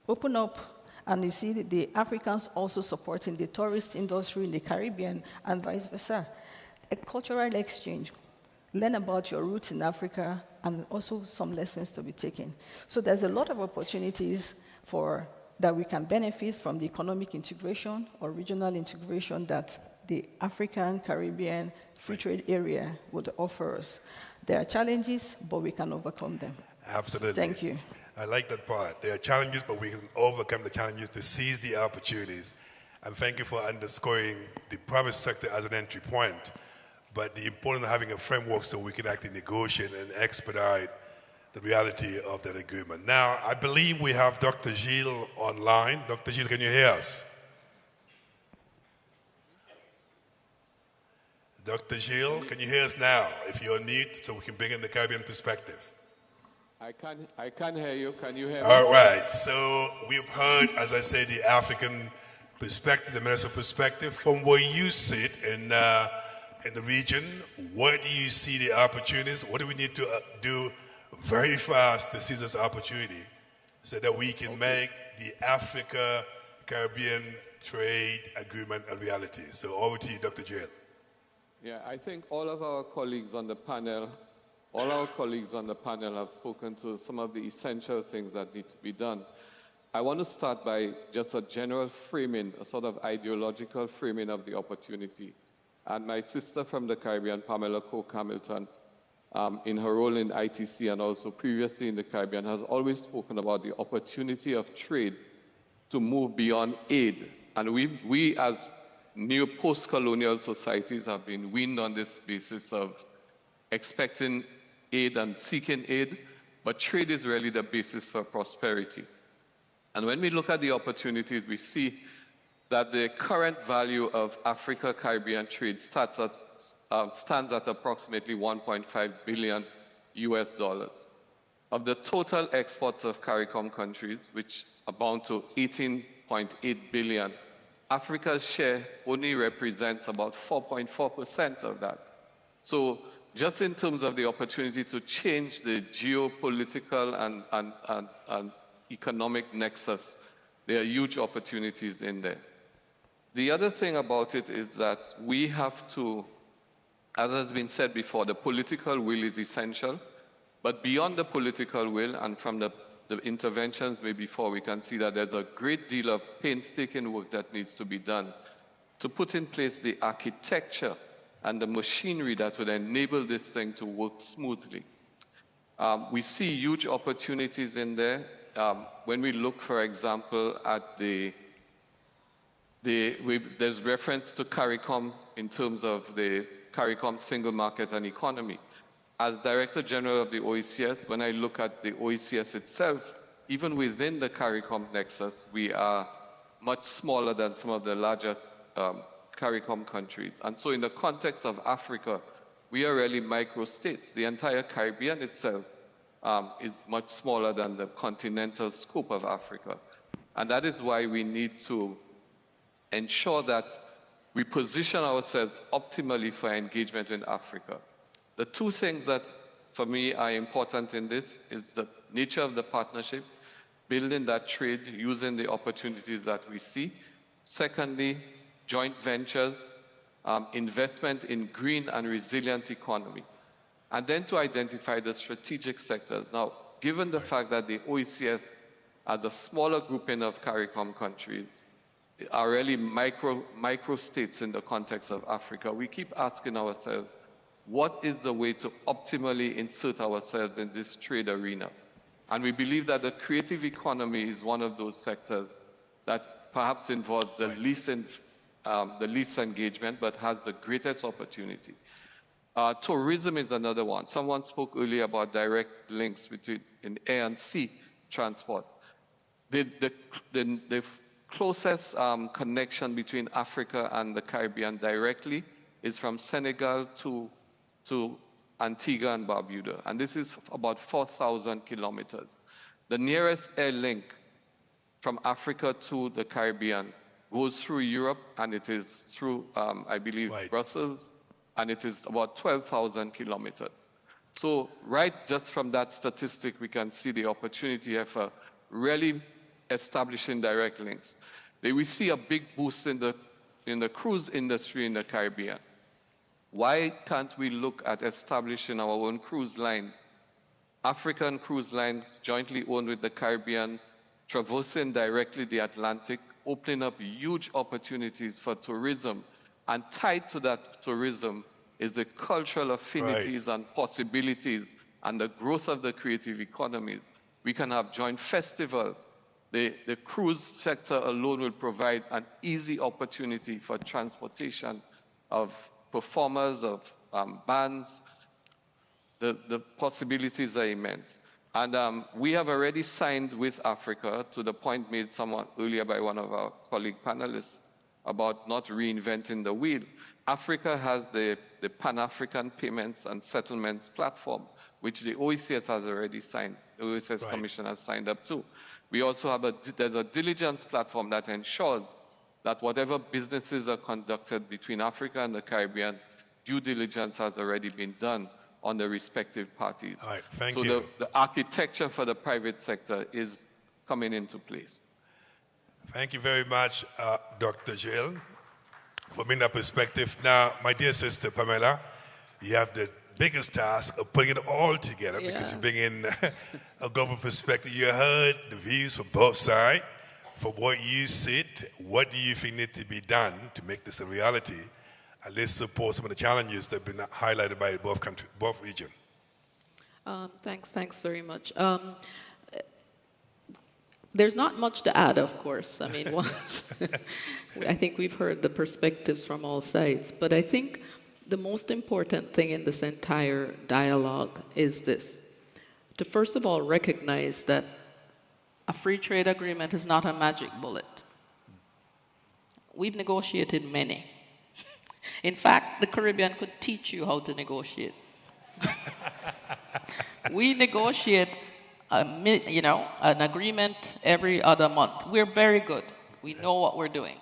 Open up, and you see the Africans also supporting the tourist industry in the Caribbean and vice versa. A cultural exchange. Learn about your roots in Africa, and also some lessons to be taken. So there's a lot of opportunities for that we can benefit from the economic integration or regional integration that the African Caribbean Free Trade Area would offer us. There are challenges, but we can overcome them. Absolutely. Thank you. I like that part. There are challenges, but we can overcome the challenges to seize the opportunities. And thank you for underscoring the private sector as an entry point, but the importance of having a framework so we can actually negotiate and expedite the reality of that agreement. Now, I believe we have Dr. Gilles online. Dr. Gilles, can you hear us? Dr. Gilles, can you hear us now? If you're on mute, so we can bring in the Caribbean perspective. I can hear you. Can you hear me? All right. So we've heard, as I say, the African perspective, the minister perspective. From where you sit in the region, where do you see the opportunities? What do we need to do very fast to seize this opportunity so that we can make the Africa-Caribbean trade agreement a reality? So over to you, Dr. Gilles. Yeah, I think all of our colleagues on the panel, have spoken to some of the essential things that need to be done. I want to start by just a general framing, a sort of ideological framing of the opportunity. And my sister from the Caribbean, Pamela Coke-Hamilton, in her role in ITC and also previously in the Caribbean, has always spoken about the opportunity of trade to move beyond aid. And we as new post-colonial societies have been weaned on this basis of expecting aid and seeking aid, but trade is really the basis for prosperity. And when we look at the opportunities, we see that the current value of Africa-Caribbean trade stands at approximately $1.5 billion US. Of the total exports of CARICOM countries, which amount to 18.8 billion, Africa's share only represents about 4.4% of that. So just in terms of the opportunity to change the geopolitical and economic nexus, there are huge opportunities in there. The other thing about it is that we have to, as has been said before, the political will is essential, but beyond the political will and from the interventions made before, we can see that there's a great deal of painstaking work that needs to be done to put in place the architecture and the machinery that would enable this thing to work smoothly. We see huge opportunities in there. When we look, for example, at there's reference to CARICOM in terms of the CARICOM single market and economy. As Director General of the OECS, when I look at the OECS itself, even within the CARICOM nexus, we are much smaller than some of the larger CARICOM countries. And so in the context of Africa, we are really micro-states. The entire Caribbean itself is much smaller than the continental scope of Africa. And that is why we need to ensure that we position ourselves optimally for engagement in Africa. The two things that, for me, are important in this is the nature of the partnership, building that trade, using the opportunities that we see. Secondly, joint ventures, investment in green and resilient economy. And then to identify the strategic sectors. Now, given the fact that the OECS, as a smaller grouping of CARICOM countries, are really micro states in the context of Africa, we keep asking ourselves, what is the way to optimally insert ourselves in this trade arena? And we believe that the creative economy is one of those sectors that perhaps involves the least engagement, but has the greatest opportunity. Tourism is another one. Someone spoke earlier about direct links between air and sea transport. The closest connection between Africa and the Caribbean directly is from Senegal to Antigua and Barbuda, and this is about 4,000 kilometers. The nearest air link from Africa to the Caribbean goes through Europe, and it is through, I believe, Brussels, and it is about 12,000 kilometers. So right just from that statistic, we can see the opportunity for really establishing direct links. We see a big boost in the cruise industry in the Caribbean. Why can't we look at establishing our own cruise lines? African cruise lines jointly owned with the Caribbean traversing directly the Atlantic, opening up huge opportunities for tourism. And tied to that tourism is the cultural affinities and possibilities and the growth of the creative economies. We can have joint festivals. The cruise sector alone will provide an easy opportunity for transportation of performers, of bands. The possibilities are immense. And we have already signed with Africa, to the point made somewhat earlier by one of our colleague panelists about not reinventing the wheel. Africa has the Pan-African Payments and Settlements Platform, which the OECS has already signed. The OECS Commission has signed up to. We also have there's a diligence platform that ensures that whatever businesses are conducted between Africa and the Caribbean, due diligence has already been done on the respective parties. All right, thank you. you. So the architecture for the private sector is coming into place. Thank you very much, Dr. Jill, for being that perspective. Now, my dear sister Pamela, you have the biggest task of putting it all together because you bring in a global perspective. You heard the views from both sides. From what you sit, what do you think needs to be done to make this a reality? And let's support some of the challenges that have been highlighted by both regions. Thanks very much. There's not much to add, of course. I mean, I think we've heard the perspectives from all sides. But I think the most important thing in this entire dialogue is this: to first of all recognize that a free trade agreement is not a magic bullet. We've negotiated many. In fact, the Caribbean could teach you how to negotiate. We negotiate an agreement every other month. We're very good. We know what we're doing.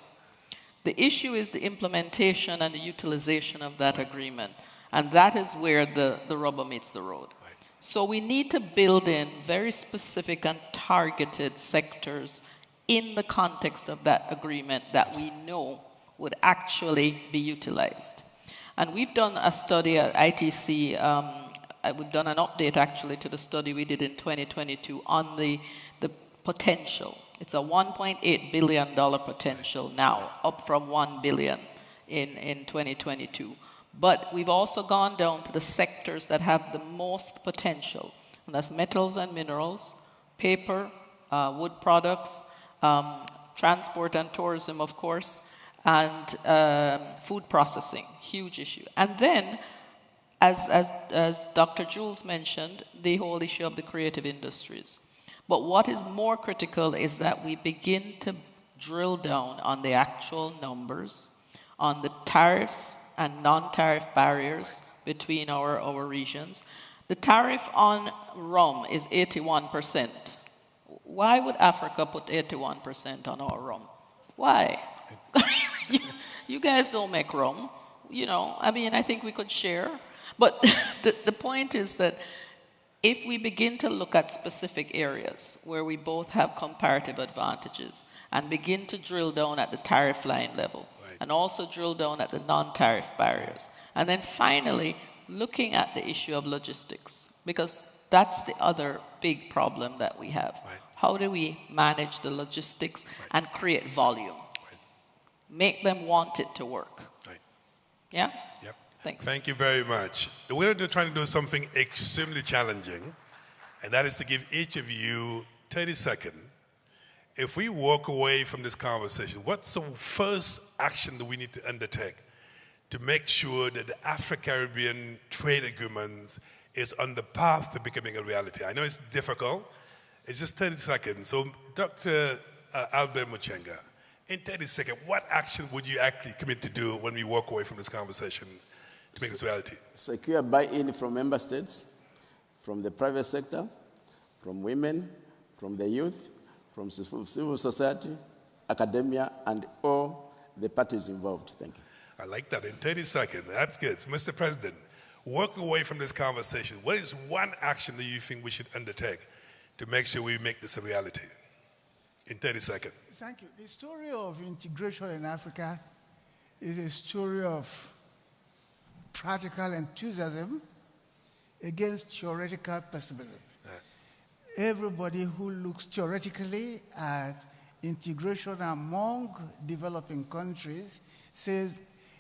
The issue is the implementation and the utilization of that agreement. And that is where the rubber meets the road. So we need to build in very specific and targeted sectors in the context of that agreement that we know would actually be utilized. And we've done a study at ITC. We've done an update actually to the study we did in 2022 on the potential. It's a $1.8 billion potential now, up from $1 billion in 2022. But we've also gone down to the sectors that have the most potential. And that's metals and minerals, paper, wood products, transport and tourism, of course, and food processing, huge issue. And then, as Dr. Jules mentioned, the whole issue of the creative industries. But what is more critical is that we begin to drill down on the actual numbers, on the tariffs and non-tariff barriers between our regions. The tariff on rum is 81%. Why would Africa put 81% on our rum? Why? You guys don't make rum. I mean, I think we could share. But the point is that if we begin to look at specific areas where we both have comparative advantages and begin to drill down at the tariff line level, and also drill down at the non-tariff barriers. And then finally, looking at the issue of logistics, because that's the other big problem that we have. How do we manage the logistics and create volume? Make them want it to work. Yeah? Yep. Thanks. Thank you very much. We're trying to do something extremely challenging, and that is to give each of you 30 seconds. If we walk away from this conversation, what's the first action that we need to undertake to make sure that the Afro-Caribbean trade agreements is on the path to becoming a reality? I know it's difficult. It's just 30 seconds. So, Dr. Albert Muchenga, in 30 seconds, what action would you actually commit to do when we walk away from this conversation to make this reality? Secure buy-in from member states, from the private sector, from women, from the youth, from civil society, academia, and all the parties involved. Thank you. I like that. In 30 seconds. That's good. Mr. President, walk away from this conversation. What is one action that you think we should undertake to make sure we make this a reality? In 30 seconds. Thank you. The story of integration in Africa is a story of practical enthusiasm against theoretical pessimism. everybody who looks theoretically at integration among developing countries says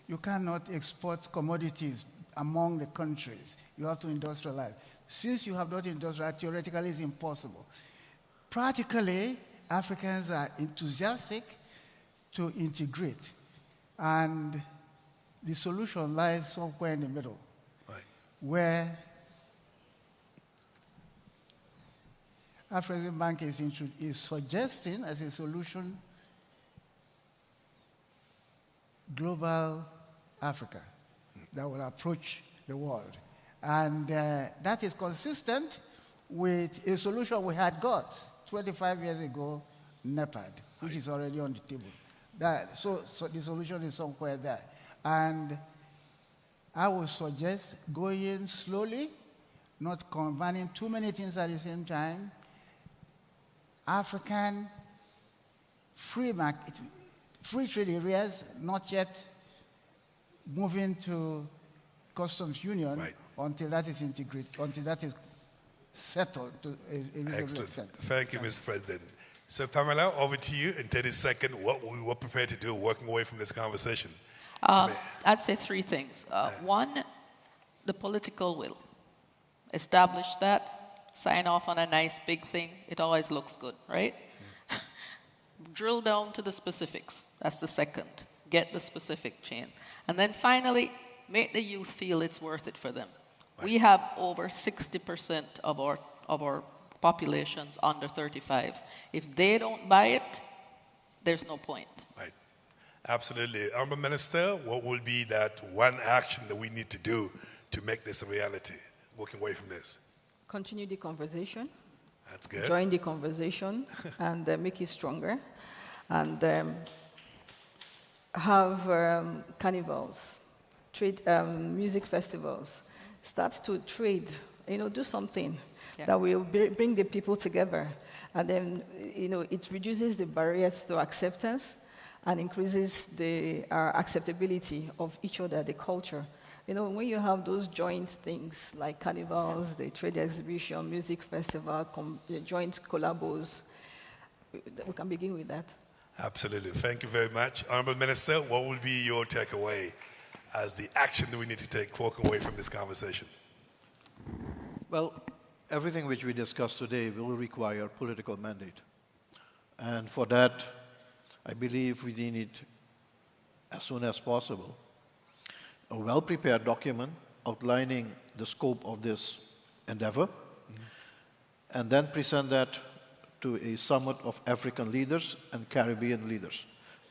you cannot export commodities among the countries. You have to industrialize. Since you have not industrialized, theoretically it's impossible. Practically, Africans are enthusiastic to integrate. And the solution lies somewhere in the middle, right, where Afreximbank is suggesting as a solution global Africa that will approach the world. And that is consistent with a solution we had got 25 years ago, NEPAD, which is already on the table. So the solution is somewhere there. And I would suggest going slowly, not combining too many things at the same time. African free trade areas, not yet moving to customs union, right, until that is integrated, until that is settled to a reasonable extent. Thank you, Mr. President. So, Pamela, over to you in 30 seconds. What we were prepared to do working away from this conversation? I'd say three things. One, the political will. Establish that, sign off on a nice big thing. It always looks good, right? Drill down to the specifics. That's the second. Get the specific chain. And then finally, make the youth feel it's worth it for them. Right. We have over 60% of our populations under 35. If they don't buy it, there's no point. Right. Absolutely. Honourable Minister, what will be that one action that we need to do to make this a reality, walking away from this? Continue the conversation. That's good. Join the conversation and make it stronger. And have carnivals, trade, music festivals. Start to trade, do something that will bring the people together. And then, it reduces the barriers to acceptance and increases our acceptability of each other, the culture. When you have those joint things like carnivals, the trade exhibition, music festival, joint collabos, we can begin with that. Absolutely. Thank you very much. Honourable Minister, what will be your takeaway as the action that we need to take walking away from this conversation? Well, everything which we discussed today will require political mandate. And for that, I believe we need, as soon as possible, a well-prepared document outlining the scope of this endeavor, and then present that to a summit of African leaders and Caribbean leaders,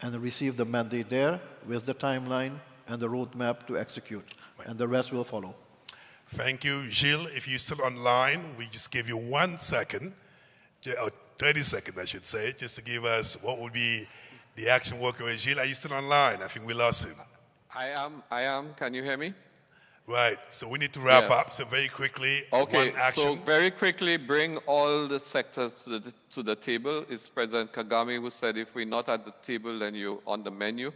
and receive the mandate there with the timeline and the roadmap to execute, and the rest will follow. Thank you. Gilles, if you're still online, we just give you 1 second, or 30 seconds, I should say, just to give us what will be the action working with. Gilles, are you still online? I think we lost him. I am. Can you hear me? Right. So we need to wrap up. So very quickly, okay, one action. So very quickly, bring all the sectors to the table. It's President Kagame who said if we're not at the table, then you're on the menu.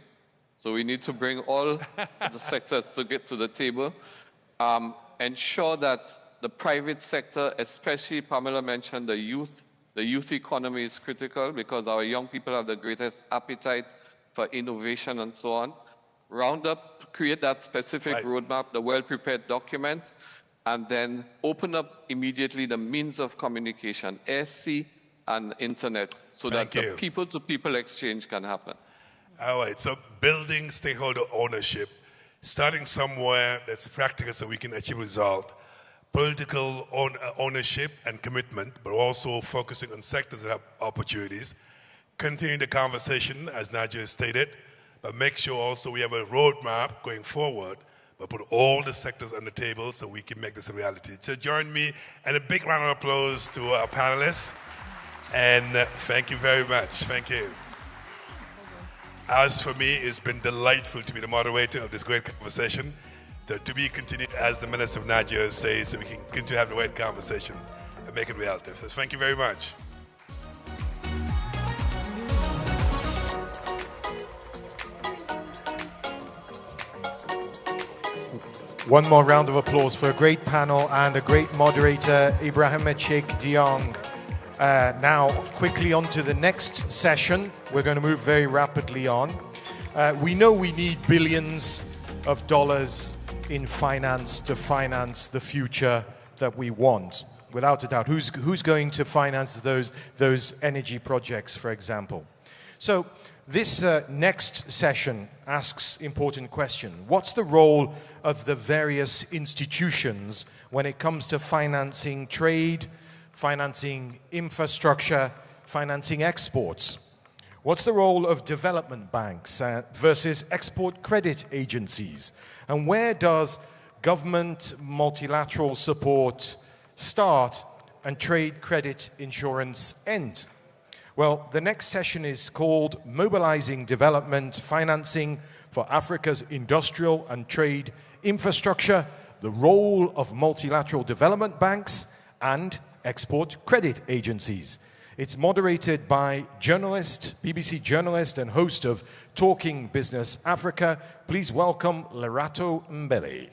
So we need to bring all the sectors to get to the table. Ensure that the private sector, especially Pamela mentioned the youth economy is critical because our young people have the greatest appetite for innovation and so on. Round up, create that specific roadmap, the well-prepared document, and then open up immediately the means of communication, air, sea, and internet, so that the people-to-people exchange can happen. All right, so building stakeholder ownership, starting somewhere that's practical so we can achieve result, political ownership and commitment, but also focusing on sectors that have opportunities, continuing the conversation, as Nadia stated, but make sure also we have a roadmap going forward, but put all the sectors on the table so we can make this a reality. So join me and a big round of applause to our panelists. And thank you very much. Thank you. As for me, it's been delightful to be the moderator of this great conversation. So to be continued, as the Minister of Nigeria says, so we can continue to have the right conversation and make it reality. So thank you very much. One more round of applause for a great panel and a great moderator, Ibrahim Sheikh Diong. Now, quickly on to the next session. We're going to move very rapidly on. We know we need billions of dollars in finance to finance the future that we want. Without a doubt. Who's going to finance those energy projects, for example? So this next session asks important question. What's the role of the various institutions when it comes to financing trade, financing infrastructure, financing exports? What's the role of development banks versus export credit agencies? And where does government multilateral support start and trade credit insurance end? Well, the next session is called Mobilizing Development Financing for Africa's Industrial and Trade Infrastructure, the Role of Multilateral Development Banks and Export Credit Agencies. It's moderated by BBC journalist and host of Talking Business Africa. Please welcome Lerato Mbele.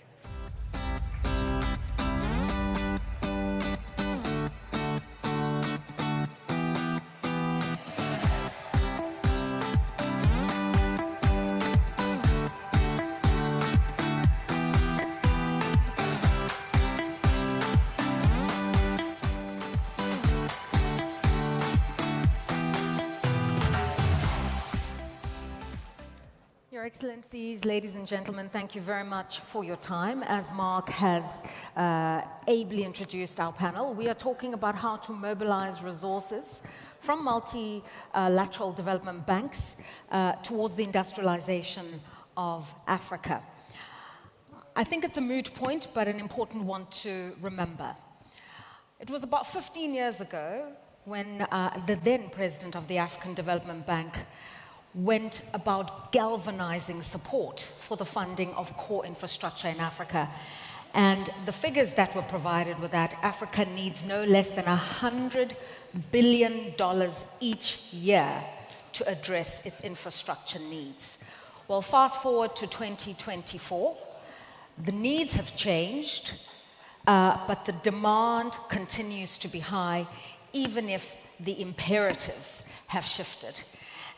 Your Excellencies, ladies and gentlemen, thank you very much for your time. As Mark has ably introduced our panel, we are talking about how to mobilize resources from multilateral development banks towards the industrialization of Africa. I think it's a moot point, but an important one to remember. It was about 15 years ago when the then president of the African Development Bank went about galvanizing support for the funding of core infrastructure in Africa. And the figures that were provided were that Africa needs no less than $100 billion each year to address its infrastructure needs. Well, fast forward to 2024, the needs have changed, but the demand continues to be high, even if the imperatives have shifted.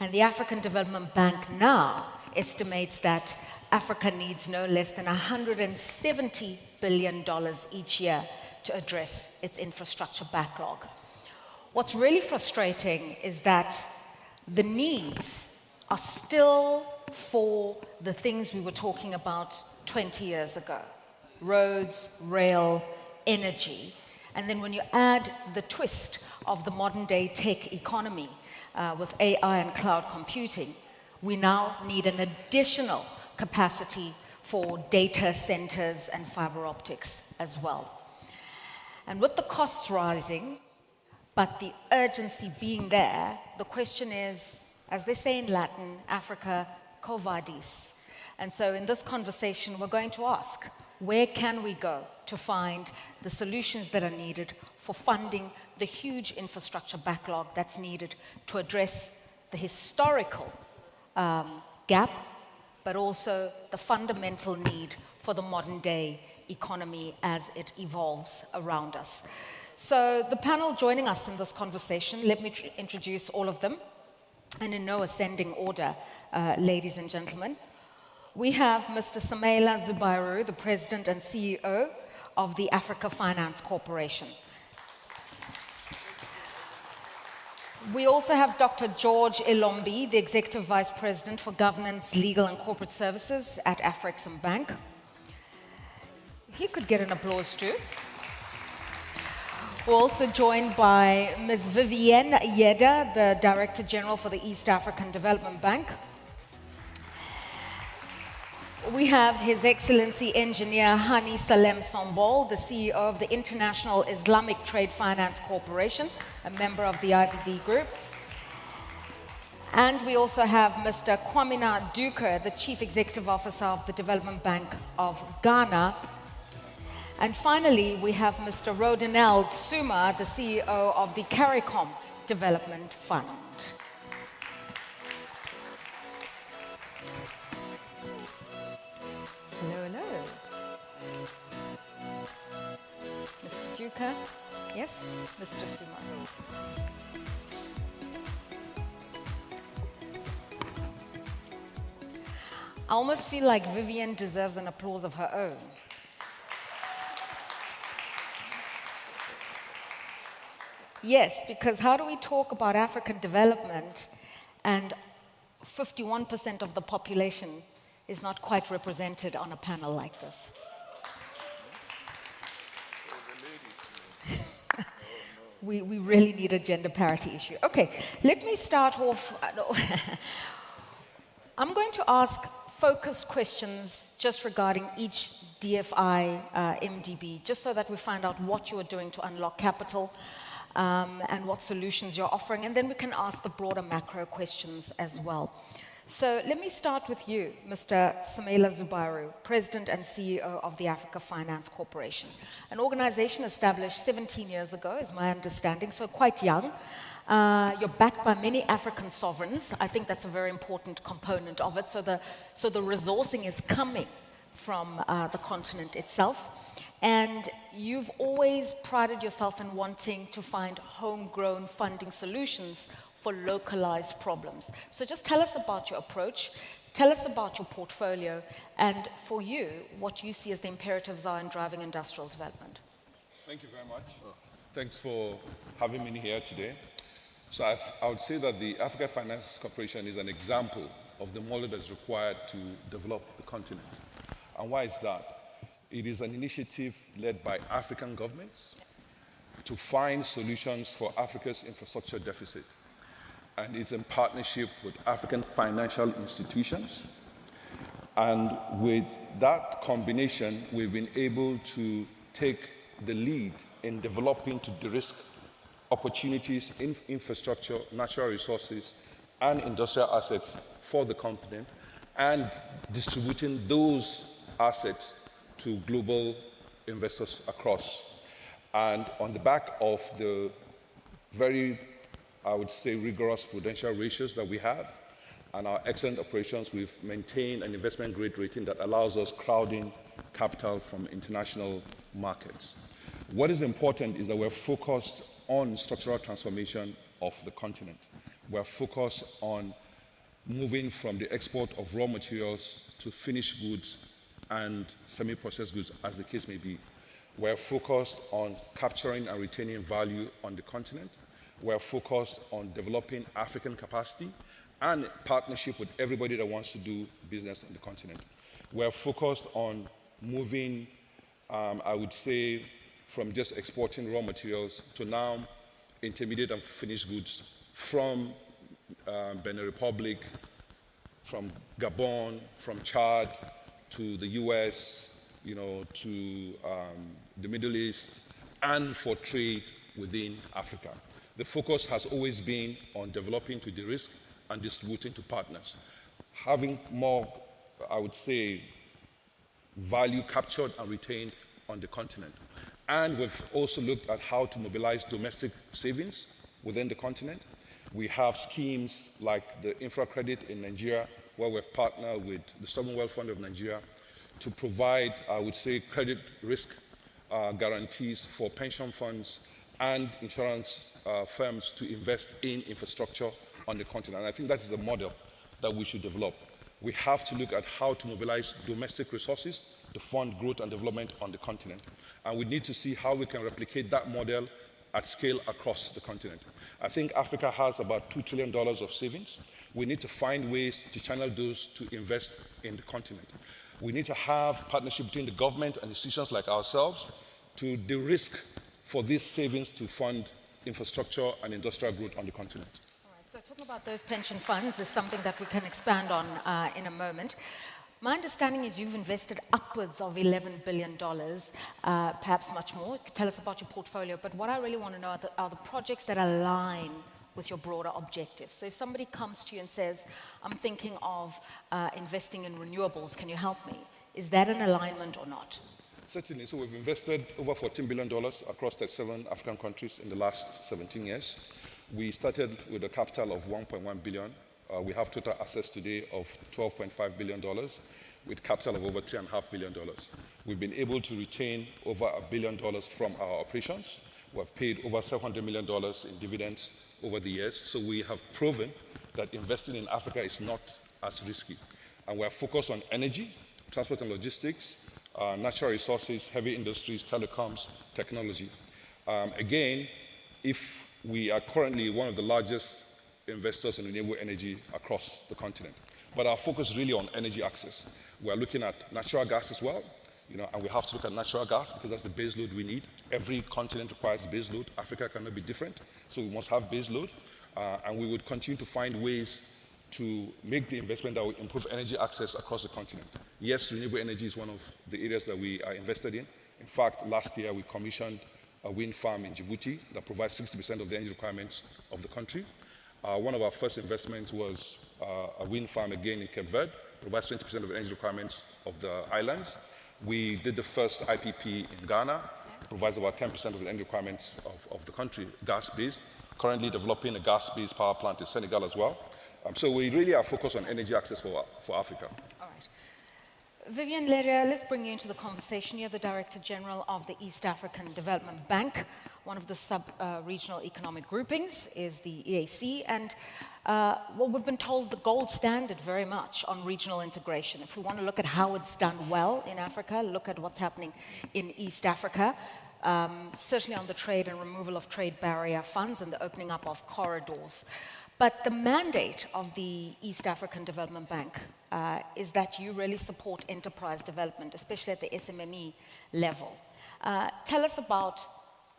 And the African Development Bank now estimates that Africa needs no less than $170 billion each year to address its infrastructure backlog. What's really frustrating is that the needs are still for the things we were talking about 20 years ago: roads, rail, energy. And then when you add the twist of the modern day tech economy, with AI and cloud computing, we now need an additional capacity for data centers and fiber optics as well. And with the costs rising, but the urgency being there, the question is, as they say in Latin, Africa quo vadis. And so in this conversation, we're going to ask, where can we go to find the solutions that are needed for funding the huge infrastructure backlog that's needed to address the historical gap, but also the fundamental need for the modern day economy as it evolves around us. So the panel joining us in this conversation, let me introduce all of them, and in no ascending order, ladies and gentlemen. We have Mr. Samaila Zubairu, the President and CEO of the Africa Finance Corporation. We also have Dr. George Elombi, the Executive Vice President for Governance, Legal and Corporate Services at Afreximbank. He could get an applause too. We're also joined by Ms. Vivienne Yeda, the Director General for the East African Development Bank. We have His Excellency Engineer Hani Salem Sombol, the CEO of the International Islamic Trade Finance Corporation, a member of the IBD Group. And we also have Mr. Kwamina Duker, the Chief Executive Officer of the Development Bank of Ghana. And finally, we have Mr. Rodinel Suma, the CEO of the CARICOM Development Fund. Hello, hello. Mr. Duker, Yes, Mr. Suma. I almost feel like Vivian deserves an applause of her own. Yes, because how do we talk about African development and 51% of the population is not quite represented on a panel like this? We really need a gender parity issue. Okay, let me start off. I'm going to ask focused questions just regarding each DFI MDB, just so that we find out what you are doing to unlock capital and what solutions you're offering, and then we can ask the broader macro questions as well. So let me start with you, Mr. Samela Zubaru, President and CEO of the Africa Finance Corporation, an organization established 17 years ago, is my understanding, so quite young. You're backed by many African sovereigns. I think that's a very important component of it. So the resourcing is coming from the continent itself. And you've always prided yourself in wanting to find homegrown funding solutions for localized problems. So just tell us about your approach, tell us about your portfolio, and for you, what you see as the imperatives are in driving industrial development. Thank you very much. Thanks for having me here today. So I would say that the Africa Finance Corporation is an example of the model that's required to develop the continent. And why is that? It is an initiative led by African governments to find solutions for Africa's infrastructure deficit. And it's in partnership with African financial institutions. And with that combination, we've been able to take the lead in developing to de-risk opportunities in infrastructure, natural resources, and industrial assets for the continent, and distributing those assets to global investors across. And on the back of the very, I would say, rigorous prudential ratios that we have and our excellent operations, we've maintained an investment grade rating that allows us crowding capital from international markets. What is important is that we're focused on structural transformation of the continent. We're focused on moving from the export of raw materials to finished goods and semi-processed goods, as the case may be. We're focused on capturing and retaining value on the continent. We're focused on developing African capacity and partnership with everybody that wants to do business on the continent. We're focused on moving, I would say, from just exporting raw materials to now intermediate and finished goods from Benin Republic, from Gabon, from Chad, to the US, to the Middle East, and for trade within Africa. The focus has always been on developing to de-risk and distributing to partners. Having more, I would say, value captured and retained on the continent. And we've also looked at how to mobilize domestic savings within the continent. We have schemes like the Infra Credit in Nigeria, where we've partnered with the Sovereign Wealth Fund of Nigeria to provide, I would say, credit risk guarantees for pension funds and insurance firms to invest in infrastructure on the continent. And I think that is the model that we should develop. We have to look at how to mobilize domestic resources to fund growth and development on the continent. And we need to see how we can replicate that model at scale across the continent. I think Africa has about $2 trillion of savings. We need to find ways to channel those to invest in the continent. We need to have partnership between the government and institutions like ourselves to de-risk for these savings to fund infrastructure and industrial growth on the continent. All right, so talking about those pension funds is something that we can expand on in a moment. My understanding is you've invested upwards of $11 billion, perhaps much more. Tell us about your portfolio. But what I really want to know are the projects that align with your broader objectives. So if somebody comes to you and says, I'm thinking of investing in renewables, can you help me? Is that an alignment or not? Certainly. So we've invested over $14 billion across 37 African countries in the last 17 years. We started with a capital of $1.1 billion. We have total assets today of $12.5 billion with capital of over $3.5 billion. We've been able to retain over $1 billion from our operations. We have paid over $700 million in dividends over the years. So we have proven that investing in Africa is not as risky. And we are focused on energy, transport and logistics, natural resources, heavy industries, telecoms, technology. Again, if we are currently one of the largest investors in renewable energy across the continent. But our focus is really on energy access. We are looking at natural gas as well, and we have to look at natural gas because that's the base load we need. Every continent requires base load. Africa cannot be different, so we must have base load. And we would continue to find ways to make the investment that will improve energy access across the continent. Yes, renewable energy is one of the areas that we are invested in. In fact, last year we commissioned a wind farm in Djibouti that provides 60% of the energy requirements of the country. One of our first investments was a wind farm again in Cape Verde, provides 20% of the energy requirements of the islands. We did the first IPP in Ghana, provides about 10% of the energy requirements of the country, gas-based. Currently developing a gas-based power plant in Senegal as well. So we really are focused on energy access for Africa. All right. Vivian Leria, let's bring you into the conversation. You're the Director General of the East African Development Bank. One of the sub-regional economic groupings is the EAC. And well, we've been told the gold standard very much on regional integration. If we want to look at how it's done well in Africa, look at what's happening in East Africa. Certainly on the trade and removal of trade barrier funds and the opening up of corridors. But the mandate of the East African Development Bank is that you really support enterprise development, especially at the SMME level. Tell us about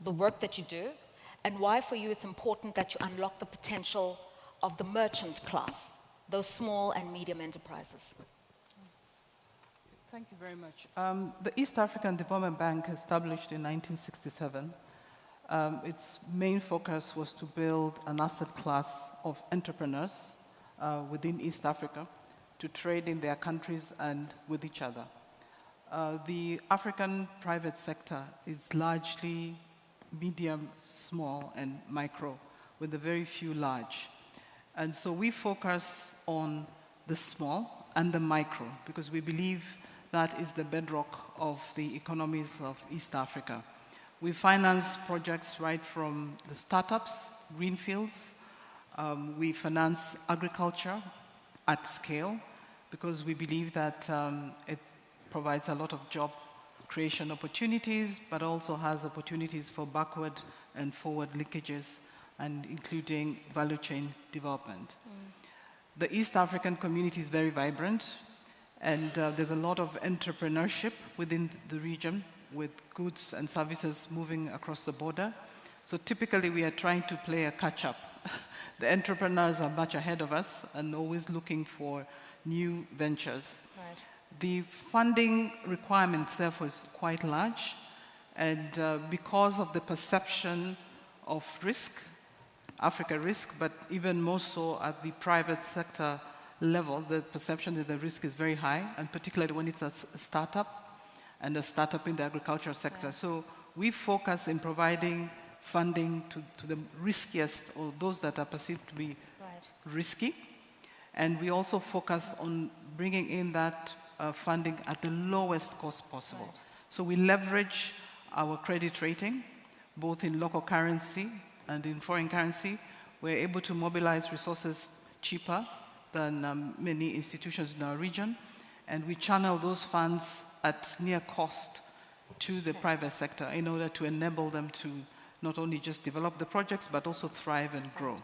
the work that you do and why for you it's important that you unlock the potential of the merchant class, those small and medium enterprises. Thank you very much. The East African Development Bank, established in 1967, its main focus was to build an asset class of entrepreneurs within East Africa to trade in their countries and with each other. The African private sector is largely medium, small, and micro, with a very few large. And so we focus on the small and the micro, because we believe that is the bedrock of the economies of East Africa. We finance projects right from the startups, greenfields. We finance agriculture at scale because we believe that it provides a lot of job creation opportunities, but also has opportunities for backward and forward linkages, and including value chain development. The East African community is very vibrant, and there's a lot of entrepreneurship within the region, with goods and services moving across the border. So typically we are trying to play a catch-up. The entrepreneurs are much ahead of us and always looking for new ventures. Right. The funding requirements, therefore, is quite large. And because of the perception of risk, Africa risk, but even more so at the private sector level, the perception that the risk is very high, and particularly when it's a startup, and a startup in the agricultural sector. Yeah. So we focus in providing funding to the riskiest, or those that are perceived to be risky. And we also focus on bringing in that funding at the lowest cost possible. Right. So we leverage our credit rating, both in local currency and in foreign currency. We're able to mobilize resources cheaper than many institutions in our region. And we channel those funds at near cost to the private sector in order to enable them to not only just develop the projects, but also thrive and grow.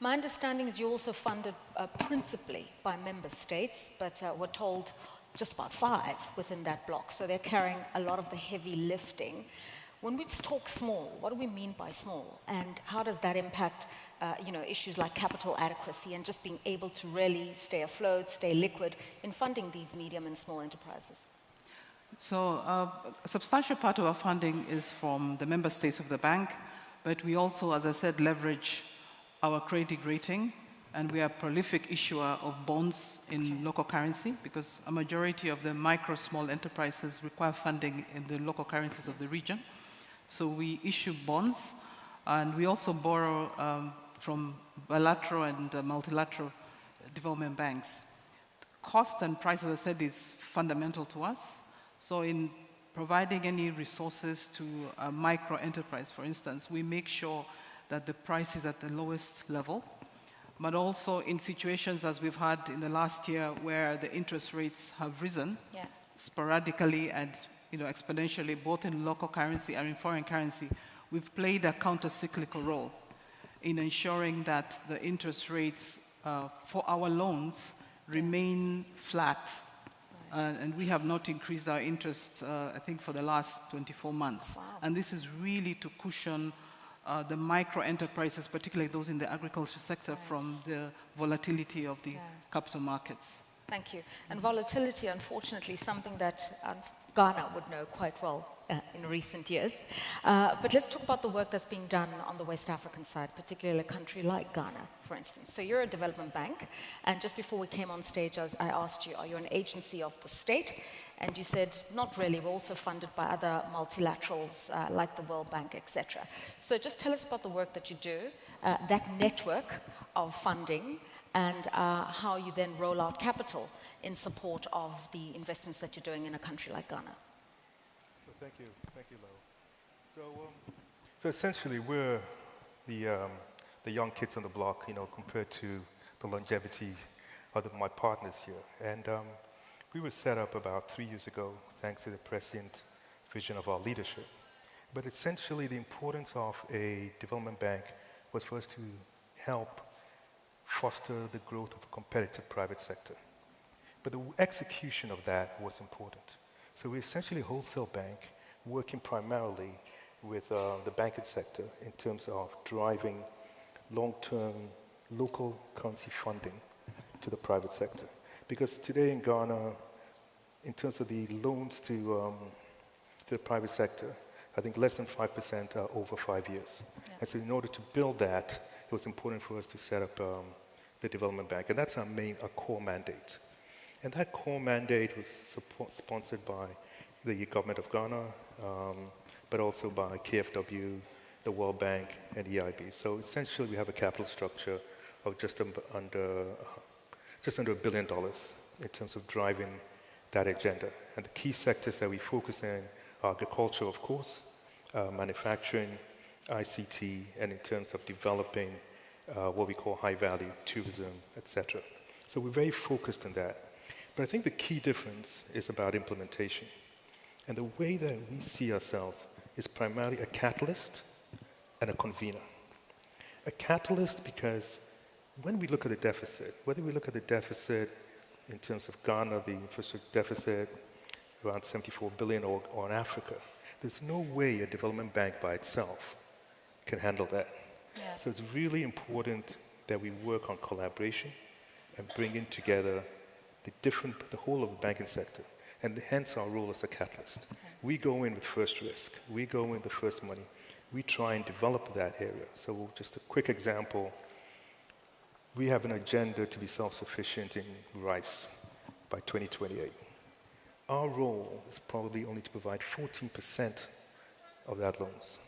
My understanding is you're also funded principally by member states, but we're told just about 5 within that block. So they're carrying a lot of the heavy lifting. When we talk small, what do we mean by small? And how does that impact issues like capital adequacy and just being able to really stay afloat, stay liquid in funding these medium and small enterprises? So a substantial part of our funding is from the member states of the bank, but we also, as I said, leverage our credit rating, and we are a prolific issuer of bonds in local currency, because a majority of the micro, small enterprises require funding in the local currencies of the region. So we issue bonds, and we also borrow from bilateral and multilateral development banks. Cost and price, as I said, is fundamental to us. So in providing any resources to a micro enterprise, for instance, we make sure that the price is at the lowest level, but also in situations as we've had in the last year where the interest rates have risen sporadically and exponentially, both in local currency and in foreign currency, we've played a counter-cyclical role in ensuring that the interest rates for our loans remain flat. And we have not increased our interest, I think, for the last 24 months. Wow. And this is really to cushion the micro enterprises, particularly those in the agriculture sector, from the volatility of the capital markets. Thank you. And volatility, unfortunately, something that Ghana would know quite well in recent years. But let's talk about the work that's being done on the West African side, particularly a country like Ghana, for instance. So you're a development bank, and just before we came on stage, I asked you, are you an agency of the state? And you said, not really, we're also funded by other multilaterals like the World Bank, etc. So just tell us about the work that you do, that network of funding, and how you then roll out capital in support of the investments that you're doing in a country like Ghana. Well, thank you, Lo. So essentially, we're the young kids on the block, compared to the longevity of my partners here. And we were set up about 3 years ago, thanks to the prescient vision of our leadership. But essentially, the importance of a development bank was for us to help foster the growth of a competitive private sector. But the execution of that was important. So we're essentially a wholesale bank working primarily with the banking sector in terms of driving long-term local currency funding to the private sector. Because today in Ghana, in terms of the loans to the private sector, I think less than 5% are over 5 years. Yeah. And so in order to build that, it was important for us to set up the development bank. And that's our core mandate. And that core mandate was sponsored by the government of Ghana, but also by KFW, the World Bank, and EIB. So essentially, we have a capital structure of just under $1 billion in terms of driving that agenda. And the key sectors that we focus in are agriculture, of course, manufacturing, ICT, and in terms of developing what we call high-value tourism, etc. So we're very focused on that. But I think the key difference is about implementation. And the way that we see ourselves is primarily a catalyst and a convener. A catalyst because when we look at the deficit, whether we look at the deficit in terms of Ghana, the infrastructure deficit, around 74 billion, or in Africa, there's no way a development bank by itself can handle that. Yeah. So it's really important that we work on collaboration and bringing together the whole of the banking sector, and hence our role as a catalyst. Okay. We go in with first risk. We go in with the first money. We try and develop that area. So just a quick example, we have an agenda to be self-sufficient in rice by 2028. Our role is probably only to provide 14% of that loans.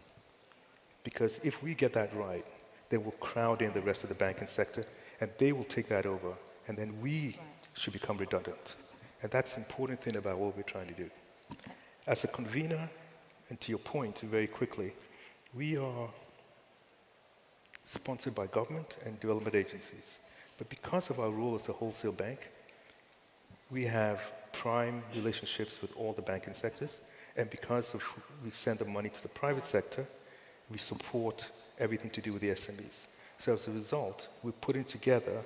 Because if we get that right, they will crowd in the rest of the banking sector, and they will take that over, and then we should become redundant. And that's the important thing about what we're trying to do. Okay. As a convener, and to your point, very quickly, we are sponsored by government and development agencies. But because of our role as a wholesale bank, we have prime relationships with all the banking sectors. And because we send the money to the private sector, we support everything to do with the SMEs. So as a result, we're putting together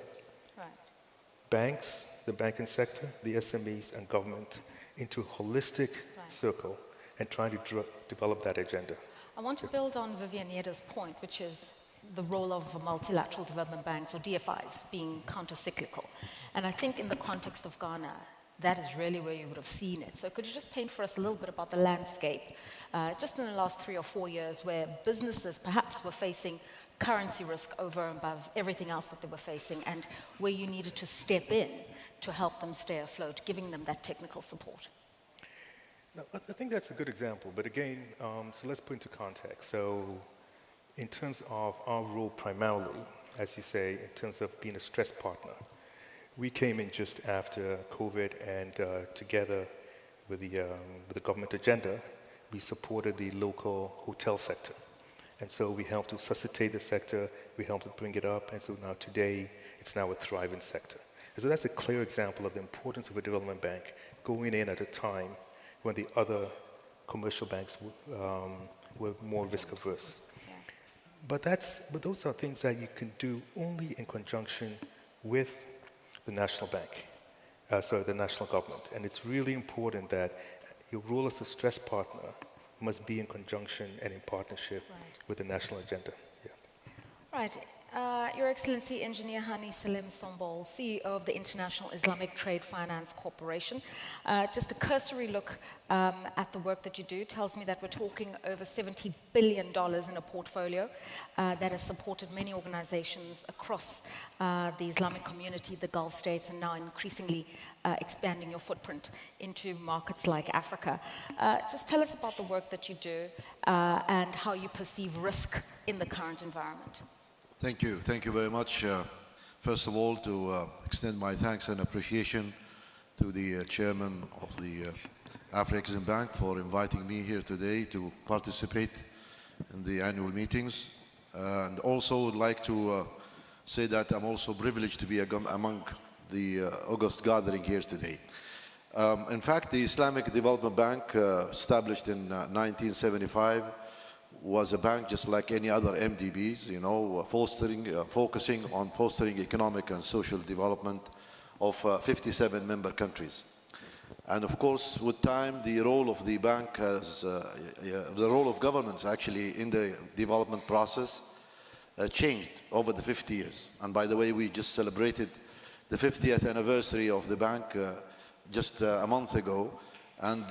banks, the banking sector, the SMEs, and government into a holistic circle and trying to develop that agenda. I want to build on Vivian Yeda's point, which is the role of multilateral development banks, or DFIs, being counter-cyclical. And I think in the context of Ghana, that is really where you would have seen it. So could you just paint for us a little bit about the landscape, just in the last 3 or 4 years, where businesses perhaps were facing currency risk over and above everything else that they were facing, and where you needed to step in to help them stay afloat, giving them that technical support? Now, I think that's a good example, but again, so let's put into context. So in terms of our role primarily, as you say, in terms of being a stress partner, we came in just after COVID, and together with the government agenda, we supported the local hotel sector. And so we helped to suscitate the sector, we helped to bring it up, and so now today, it's now a thriving sector. And so that's a clear example of the importance of a development bank going in at a time when the other commercial banks were more risk averse. But those are things that you can do only in conjunction with the national bank, the national government. And it's really important that your role as a stress partner must be in conjunction and in partnership with the national agenda. Right. Your Excellency, Engineer Hani Salim Sombol, CEO of the International Islamic Trade Finance Corporation. Just a cursory look at the work that you do tells me that we're talking over $70 billion in a portfolio that has supported many organizations across the Islamic community, the Gulf states, and now increasingly expanding your footprint into markets like Africa. Just tell us about the work that you do and how you perceive risk in the current environment. Thank you. Thank you very much. First of all, to extend my thanks and appreciation to the chairman of the Afreximbank for inviting me here today to participate in the annual meetings. And also would like to say that I'm also privileged to be among the August gathering here today. In fact, the Islamic Development Bank, established in 1975, was a bank just like any other MDBs, you know, focusing on fostering economic and social development of 57 member countries. And of course, with time, the role of the bank has, the role of governments actually in the development process changed over the 50 years. And by the way, we just celebrated the 50th anniversary of the bank just a month ago. And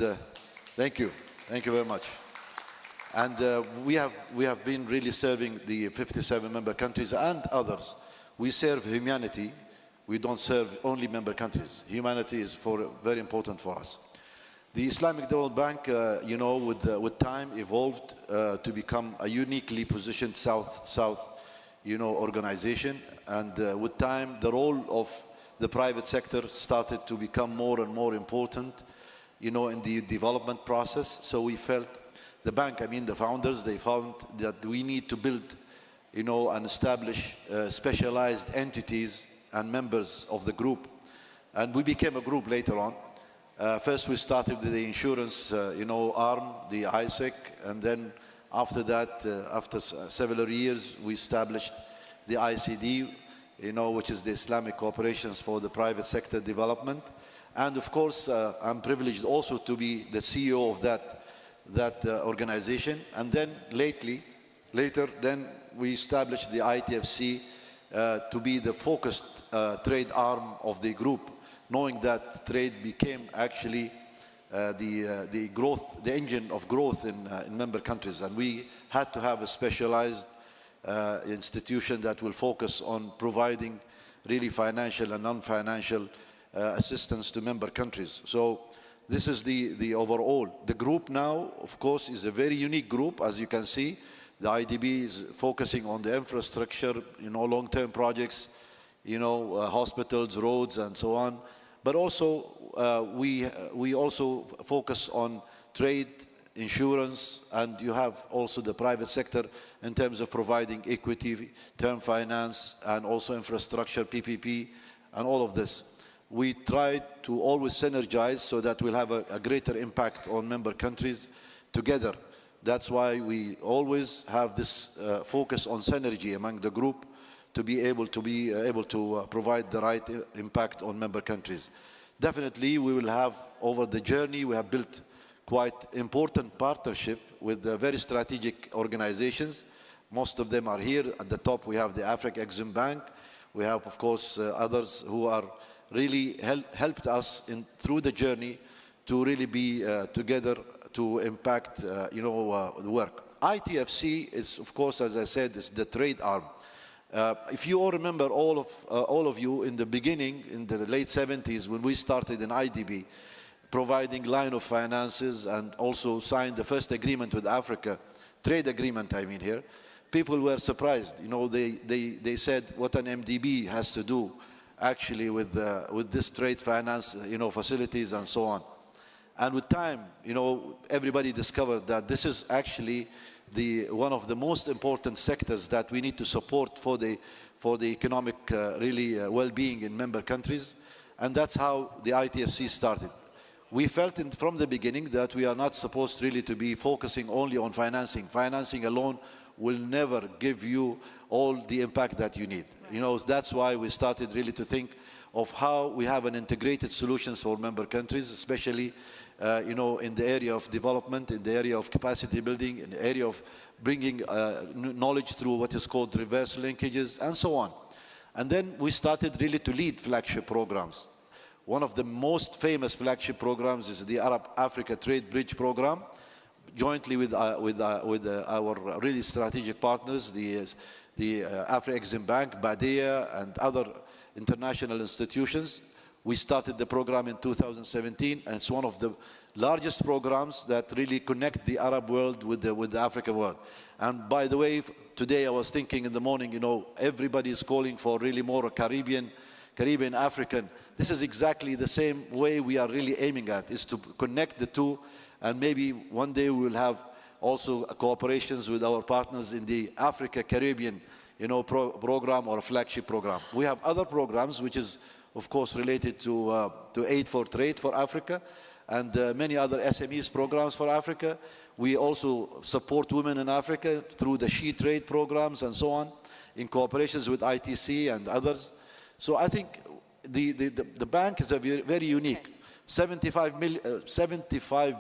thank you very much. And we have been really serving the 57 member countries and others. We serve humanity. We don't serve only member countries. Humanity is very important for us. The Islamic Development Bank, you know, with time evolved to become a uniquely positioned South, you know, organization. And with time, the role of the private sector started to become more and more important, you know, in the development process. So we felt, the bank, I mean the founders, they found that we need to build, you know, and establish specialized entities and members of the group. And we became a group later on. First we started with the insurance, you know, arm, the ISEC, and then after that, after several years, we established the ICD, you know, which is the Islamic Cooperations for the Private Sector Development. And of course, I'm privileged also to be the CEO of that organization. And then later, then we established the ITFC to be the focused trade arm of the group, knowing that trade became actually the growth, the engine of growth in member countries. And we had to have a specialized institution that will focus on providing really financial and non-financial assistance to member countries. So this is the overall. The group now, of course, is a very unique group, as you can see. The IDB is focusing on the infrastructure, you know, long-term projects, you know, hospitals, roads, and so on. But also, we also focus on trade, insurance, and you have also the private sector in terms of providing equity, term finance, and also infrastructure, PPP, and all of this. We try to always synergize so that we'll have a greater impact on member countries together. That's why we always have this focus on synergy among the group to be able to provide the right impact on member countries. Definitely, we will have, over the journey, we have built quite important partnership with very strategic organizations. Most of them are here. At the top, we have the Afreximbank. We have, of course, others who are really helped us through the journey to really be together to impact, you know, the work. ITFC is, of course, as I said, is the trade arm. If you all remember, all of you in the beginning, in the late 70s, when we started in IDB, providing line of finances and also signed the first agreement with Africa, trade agreement, I mean here, people were surprised. You know, they said what an MDB has to do actually with this trade finance, you know, facilities and so on. And with time, you know, everybody discovered that this is actually one of the most important sectors that we need to support for the economic well-being in member countries. And that's how the ITFC started. We felt from the beginning that we are not supposed really to be focusing only on financing. Financing alone will never give you all the impact that you need. You know, that's why we started really to think of how we have an integrated solutions for member countries, especially you know, in the area of development, in the area of capacity building, in the area of bringing knowledge through what is called reverse linkages, and so on. And then we started really to lead flagship programs. One of the most famous flagship programs is the Arab-Africa Trade Bridge Program, jointly with our really strategic partners, the Afreximbank, Badia, and other international institutions. We started the program in 2017, and it's one of the largest programs that really connect the Arab world with the African world. And by the way, today I was thinking in the morning, you know, everybody is calling for really more Caribbean African. This is exactly the same way we are really aiming at, is to connect the two, and maybe one day we will have also cooperations with our partners in the Africa-Caribbean, you know, program or a flagship program. We have other programs which is of course related to aid for trade for Africa, and many other SMEs programs for Africa. We also support women in Africa through the She Trade programs and so on, in cooperations with ITC and others. So I think the bank is very unique. 75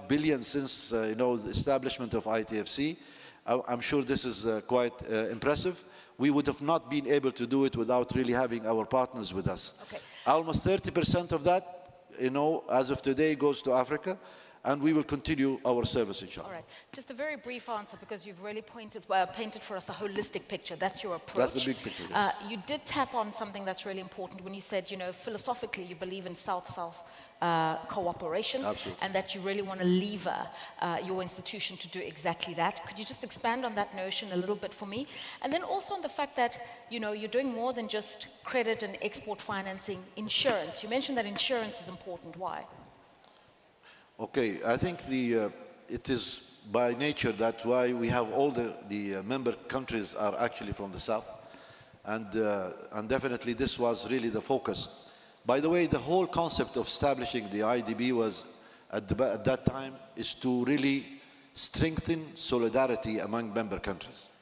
billion since you know, the establishment of ITFC. I'm sure this is quite impressive. We would have not been able to do it without really having our partners with us. Okay. Almost 30% of that, you know, as of today, goes to Africa, and we will continue our service, inshallah. All right. Just a very brief answer, because you've really painted for us a holistic picture. That's your approach. That's the big picture, yes. You did tap on something that's really important when you said, you know, philosophically you believe in South-South cooperation. Absolutely. And that you really want to lever your institution to do exactly that. Could you just expand on that notion a little bit for me? And then also on the fact that, you know, you're doing more than just credit and export financing, insurance. You mentioned that insurance is important. Why? Okay, I think it is by nature that's why we have all the member countries are actually from the south, and definitely this was really the focus. By the way, the whole concept of establishing the IDB was at that time is to really strengthen solidarity among member countries.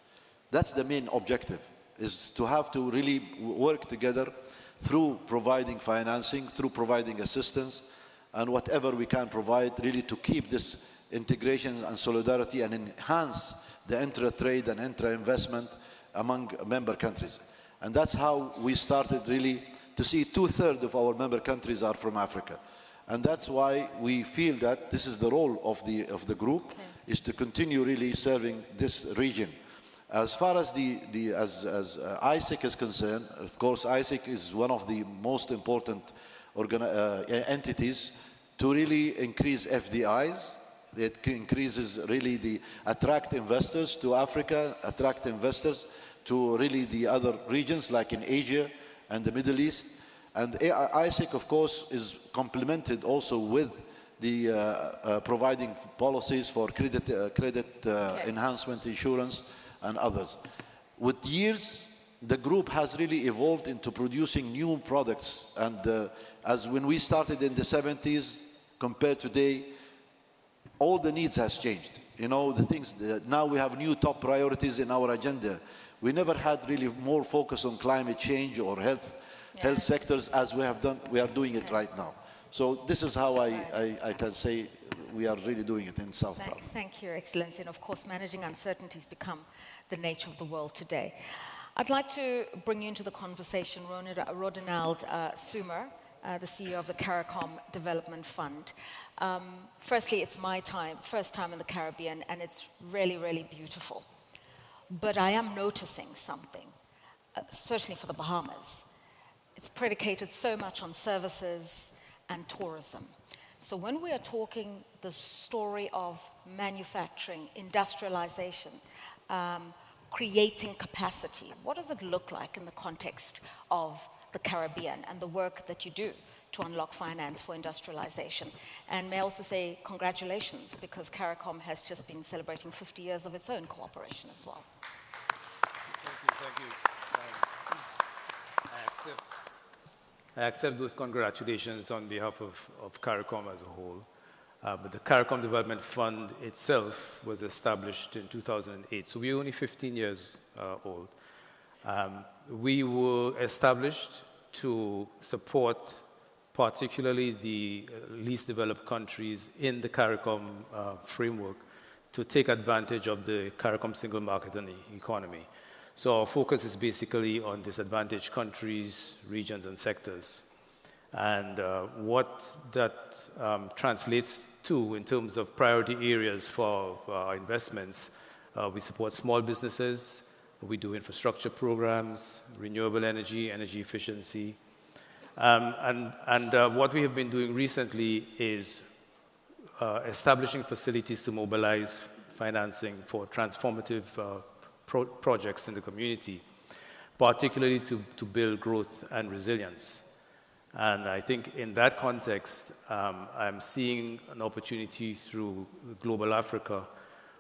That's the main objective, is to have to really work together through providing financing, through providing assistance, and whatever we can provide really to keep this integration and solidarity and enhance the intra-trade and intra-investment among member countries. And that's how we started really to see 2/3 of our member countries are from Africa. And that's why we feel that this is the role of the group, is to continue really serving this region. As far as ISIC is concerned, of course, ISIC is one of the most important entities to really increase FDIs. It increases really attract investors to Africa, attract investors to really the other regions like in Asia and the Middle East. And ISIC, of course, is complemented also with the providing policies for credit enhancement, insurance, and others. With years, the group has really evolved into producing new products, and as when we started in the 70s compared to today, all the needs has changed. You know, the things that now we have new top priorities in our agenda. We never had really more focus on climate change or health sectors as we have done. We are doing it right now. So this is how I can say we are really doing it in South-South. Thank you, Your Excellency. And of course, managing uncertainties become the nature of the world today. I'd like to bring you into the conversation, Rodinald Sumer, the CEO of the CARICOM Development Fund. Firstly, it's my first time in the Caribbean, and it's really, really beautiful. But I am noticing something, certainly for the Bahamas. It's predicated so much on services and tourism. So when we are talking the story of manufacturing, industrialization, creating capacity, what does it look like in the context of the Caribbean and the work that you do to unlock finance for industrialization. And may I also say congratulations, because CARICOM has just been celebrating 50 years of its own cooperation as well. Thank you. I accept those congratulations on behalf of CARICOM as a whole. But the CARICOM Development Fund itself was established in 2008, so we're only 15 years old. We were established to support particularly the least developed countries in the CARICOM framework to take advantage of the CARICOM single market and the economy. So our focus is basically on disadvantaged countries, regions, and sectors. And what that translates to in terms of priority areas for our investments, we support small businesses, we do infrastructure programs, renewable energy, energy efficiency. What we have been doing recently is establishing facilities to mobilize financing for transformative projects in the community, particularly to build growth and resilience. And I think in that context, I'm seeing an opportunity through Global Africa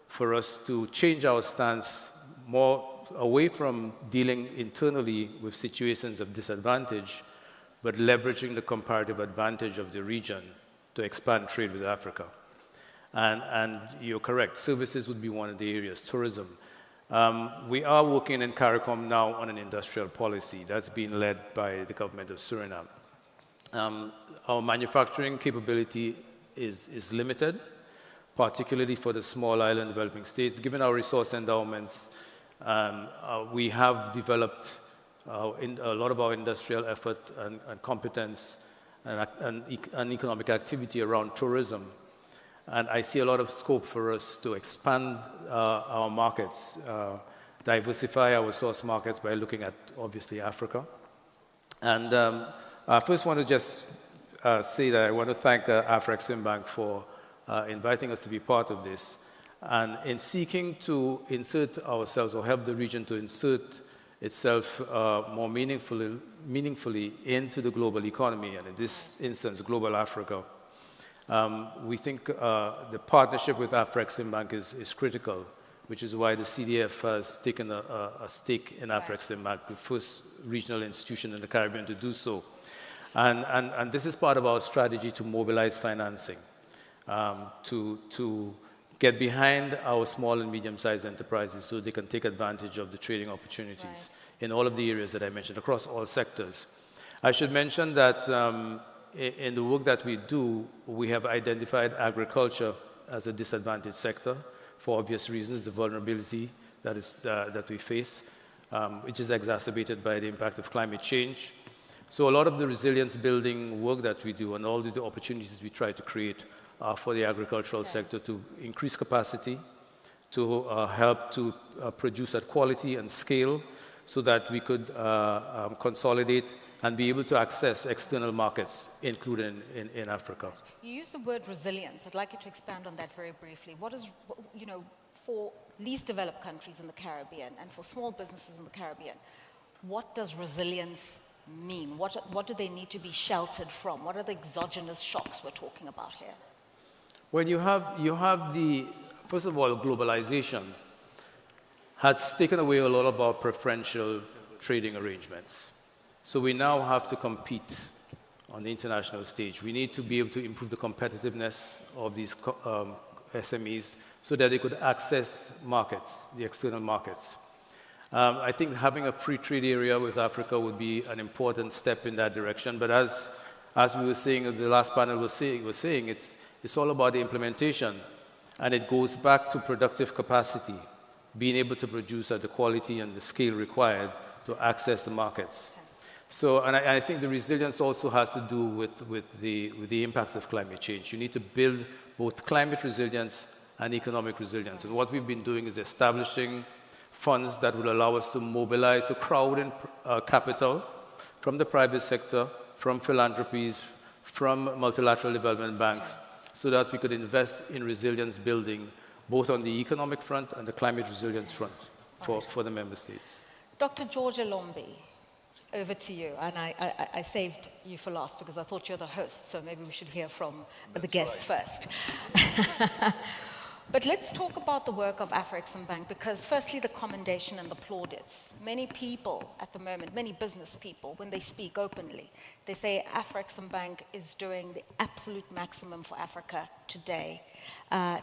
for us to change our stance more away from dealing internally with situations of disadvantage, but leveraging the comparative advantage of the region to expand trade with Africa. And you're correct, services would be one of the areas, tourism. We are working in CARICOM now on an industrial policy that's being led by the government of Suriname. Our manufacturing capability is limited, particularly for the small island developing states. Given our resource endowments, we have developed a lot of our industrial effort and competence and economic activity around tourism. And I see a lot of scope for us to expand our markets, diversify our source markets by looking at, obviously, Africa. And I first want to just say that I want to thank Afreximbank for inviting us to be part of this. And in seeking to insert ourselves or help the region to insert itself more meaningfully into the global economy, and in this instance, global Africa, we think the partnership with Afreximbank is critical, which is why the CDF has taken a stake in Afreximbank, the first regional institution in the Caribbean to do so. And this is part of our strategy to mobilize financing, to get behind our small and medium-sized enterprises so they can take advantage of the trading opportunities in all of the areas that I mentioned, across all sectors. I should mention that in the work that we do, we have identified agriculture as a disadvantaged sector for obvious reasons, the vulnerability that we face, which is exacerbated by the impact of climate change. So a lot of the resilience building work that we do and all the opportunities we try to create are for the agricultural sector to increase capacity, to help to produce at quality and scale so that we could consolidate and be able to access external markets, including in Africa. You use the word resilience. I'd like you to expand on that very briefly. What is, for least developed countries in the Caribbean and for small businesses in the Caribbean, what does resilience mean? What do they need to be sheltered from? What are the exogenous shocks we're talking about here? When you have the, first of all, globalization has taken away a lot of our preferential trading arrangements. So we now have to compete on the international stage. We need to be able to improve the competitiveness of these SMEs so that they could access markets, the external markets. I think having a free trade area with Africa would be an important step in that direction. But as we were saying, the last panel was saying, it's all about the implementation. And it goes back to productive capacity, being able to produce at the quality and the scale required to access the markets. So, and I think the resilience also has to do with the impacts of climate change. You need to build both climate resilience and economic resilience. And what we've been doing is establishing funds that will allow us to mobilize, to crowd in capital from the private sector, from philanthropies, from multilateral development banks, so that we could invest in resilience building, both on the economic front and the climate resilience front for the member states. Dr. Georgia Lombe, over to you. And I saved you for last because I thought you're the host, so maybe we should hear from the guests first. But let's talk about the work of Afreximbank, because firstly, the commendation and the plaudits. Many people at the moment, many business people, when they speak openly, they say Afreximbank is doing the absolute maximum for Africa today,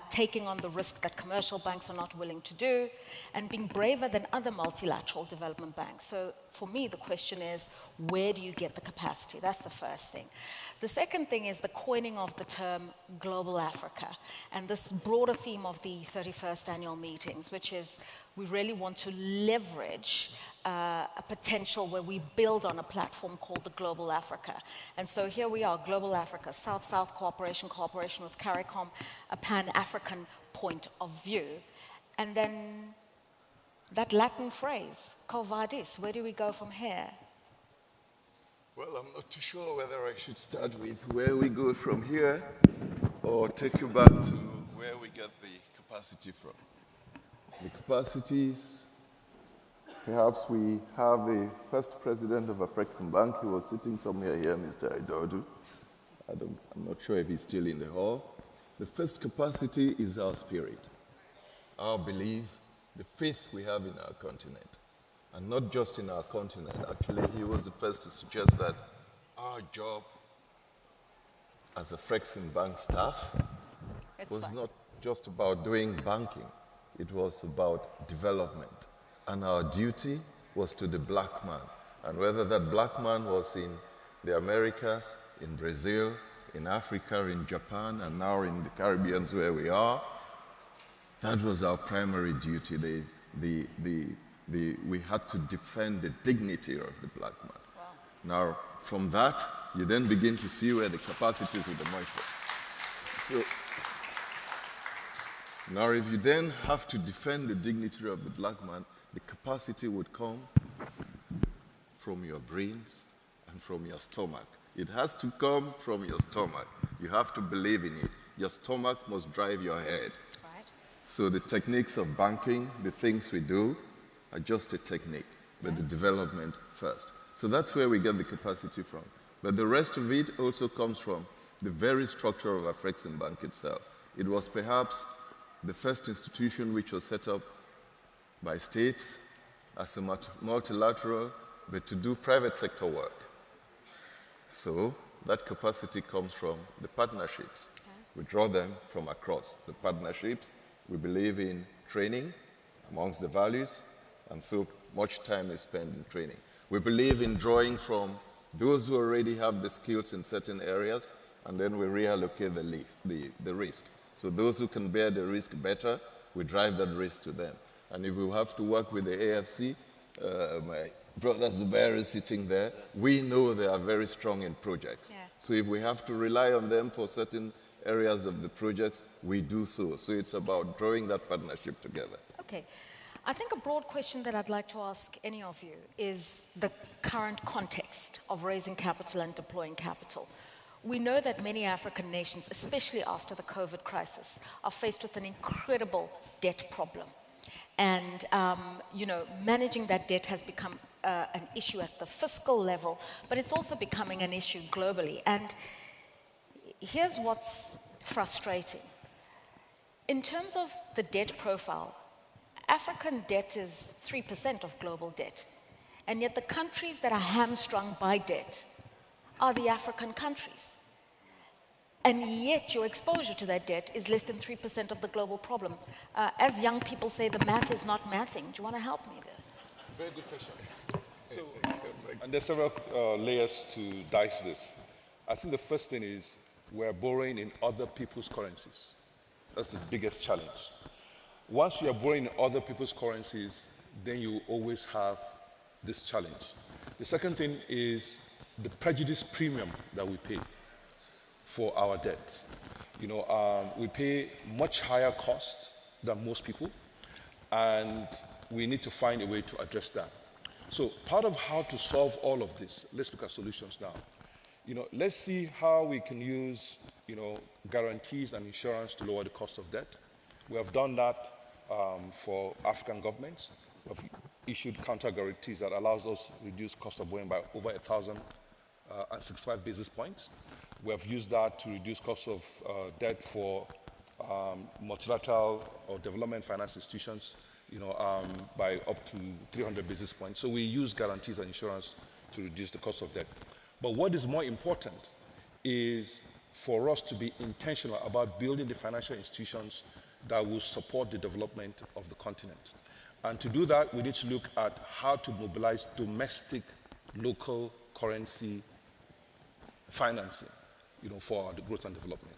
taking on the risk that commercial banks are not willing to do, and being braver than other multilateral development banks. So for me, the question is, where do you get the capacity? That's the first thing. The second thing is the coining of the term Global Africa, and this broader theme of the 31st annual meetings, which is we really want to leverage a potential where we build on a platform called the Global Africa. And so here we are, Global Africa, South-South cooperation with CARICOM, a pan-African point of view. And then that Latin phrase, Quo Vadis, where do we go from here? Well, I'm not too sure whether I should start with where we go from here or take you back to where we get the capacity from. The capacities, perhaps we have the first president of Afreximbank. He was sitting somewhere here, Mr. Idodu. I'm not sure if he's still in the hall. The first capacity is our spirit, our belief, the faith we have in our continent. And not just in our continent. Actually, he was the first to suggest that our job as Afreximbank staff was not just about doing banking. It was about development. And our duty was to the black man. And whether that black man was in the Americas, in Brazil, in Africa, in Japan, and now in the Caribbean where we are, that was our primary duty. We had to defend the dignity of the black man. Wow. Now, from that, you then begin to see where the capacities will emerge from. So, now if you then have to defend the dignity of the black man, the capacity would come from your brains and from your stomach. It has to come from your stomach. You have to believe in it. Your stomach must drive your head. Right. So the techniques of banking, the things we do, are just a technique, but the development first. So that's where we get the capacity from. But the rest of it also comes from the very structure of Afreximbank itself. It was perhaps the first institution which was set up by states as a multilateral, but to do private sector work. So that capacity comes from the partnerships. Okay. We draw them from across the partnerships. We believe in training amongst the values, and so much time is spent in training. We believe in drawing from those who already have the skills in certain areas, and then we reallocate the risk. So those who can bear the risk better, we drive that risk to them. And if we have to work with the AFC, my brother Zubair is sitting there, we know they are very strong in projects. Yeah. So if we have to rely on them for certain areas of the projects, we do so. So it's about drawing that partnership together. Okay. I think a broad question that I'd like to ask any of you is the current context of raising capital and deploying capital. We know that many African nations, especially after the COVID crisis, are faced with an incredible debt problem. And, managing that debt has become an issue at the fiscal level, but it's also becoming an issue globally. And here's what's frustrating. In terms of the debt profile, African debt is 3% of global debt. And yet the countries that are hamstrung by debt are the African countries. And yet your exposure to that debt is less than 3% of the global problem. As young people say, the math is not mathing. Do you want to help me there? Very good question. So, and there's several layers to dice this. I think the first thing is we're borrowing in other people's currencies. That's the biggest challenge. Once you are borrowing in other people's currencies, then you always have this challenge. The second thing is the prejudice premium that we pay for our debt. We pay much higher cost than most people, and we need to find a way to address that. So part of how to solve all of this, let's look at solutions now. Let's see how we can use, guarantees and insurance to lower the cost of debt. We have done that for African governments. issued counter guarantees that allows us to reduce cost of borrowing by over 1,065 basis points. We have used that to reduce cost of debt for multilateral or development finance institutions, by up to 300 basis points. So we use guarantees and insurance to reduce the cost of debt. But what is more important is for us to be intentional about building the financial institutions that will support the development of the continent. And to do that, we need to look at how to mobilize domestic, local currency financing, for the growth and development.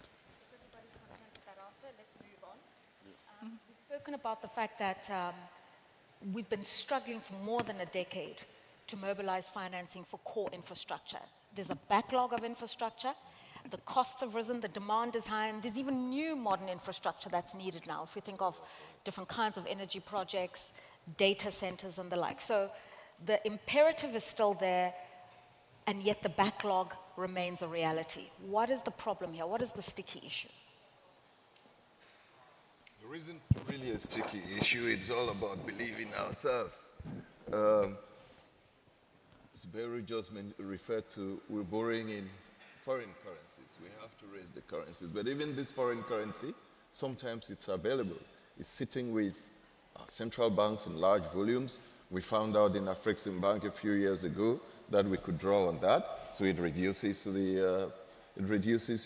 We've spoken about the fact that we've been struggling for more than a decade to mobilize financing for core infrastructure. There's a backlog of infrastructure. The costs have risen, the demand is high, and there's even new modern infrastructure that's needed now. If we think of different kinds of energy projects, data centers and the like. So the imperative is still there, and yet the backlog remains a reality. What is the problem here? What is the sticky issue? There isn't really a sticky issue. It's all about believing ourselves. As Beru just referred to, we're borrowing in foreign currencies. We have to raise the currencies. But even this foreign currency, sometimes it's available. It's sitting with central banks in large volumes. We found out in Afreximbank a few years ago that we could draw on that. So it reduces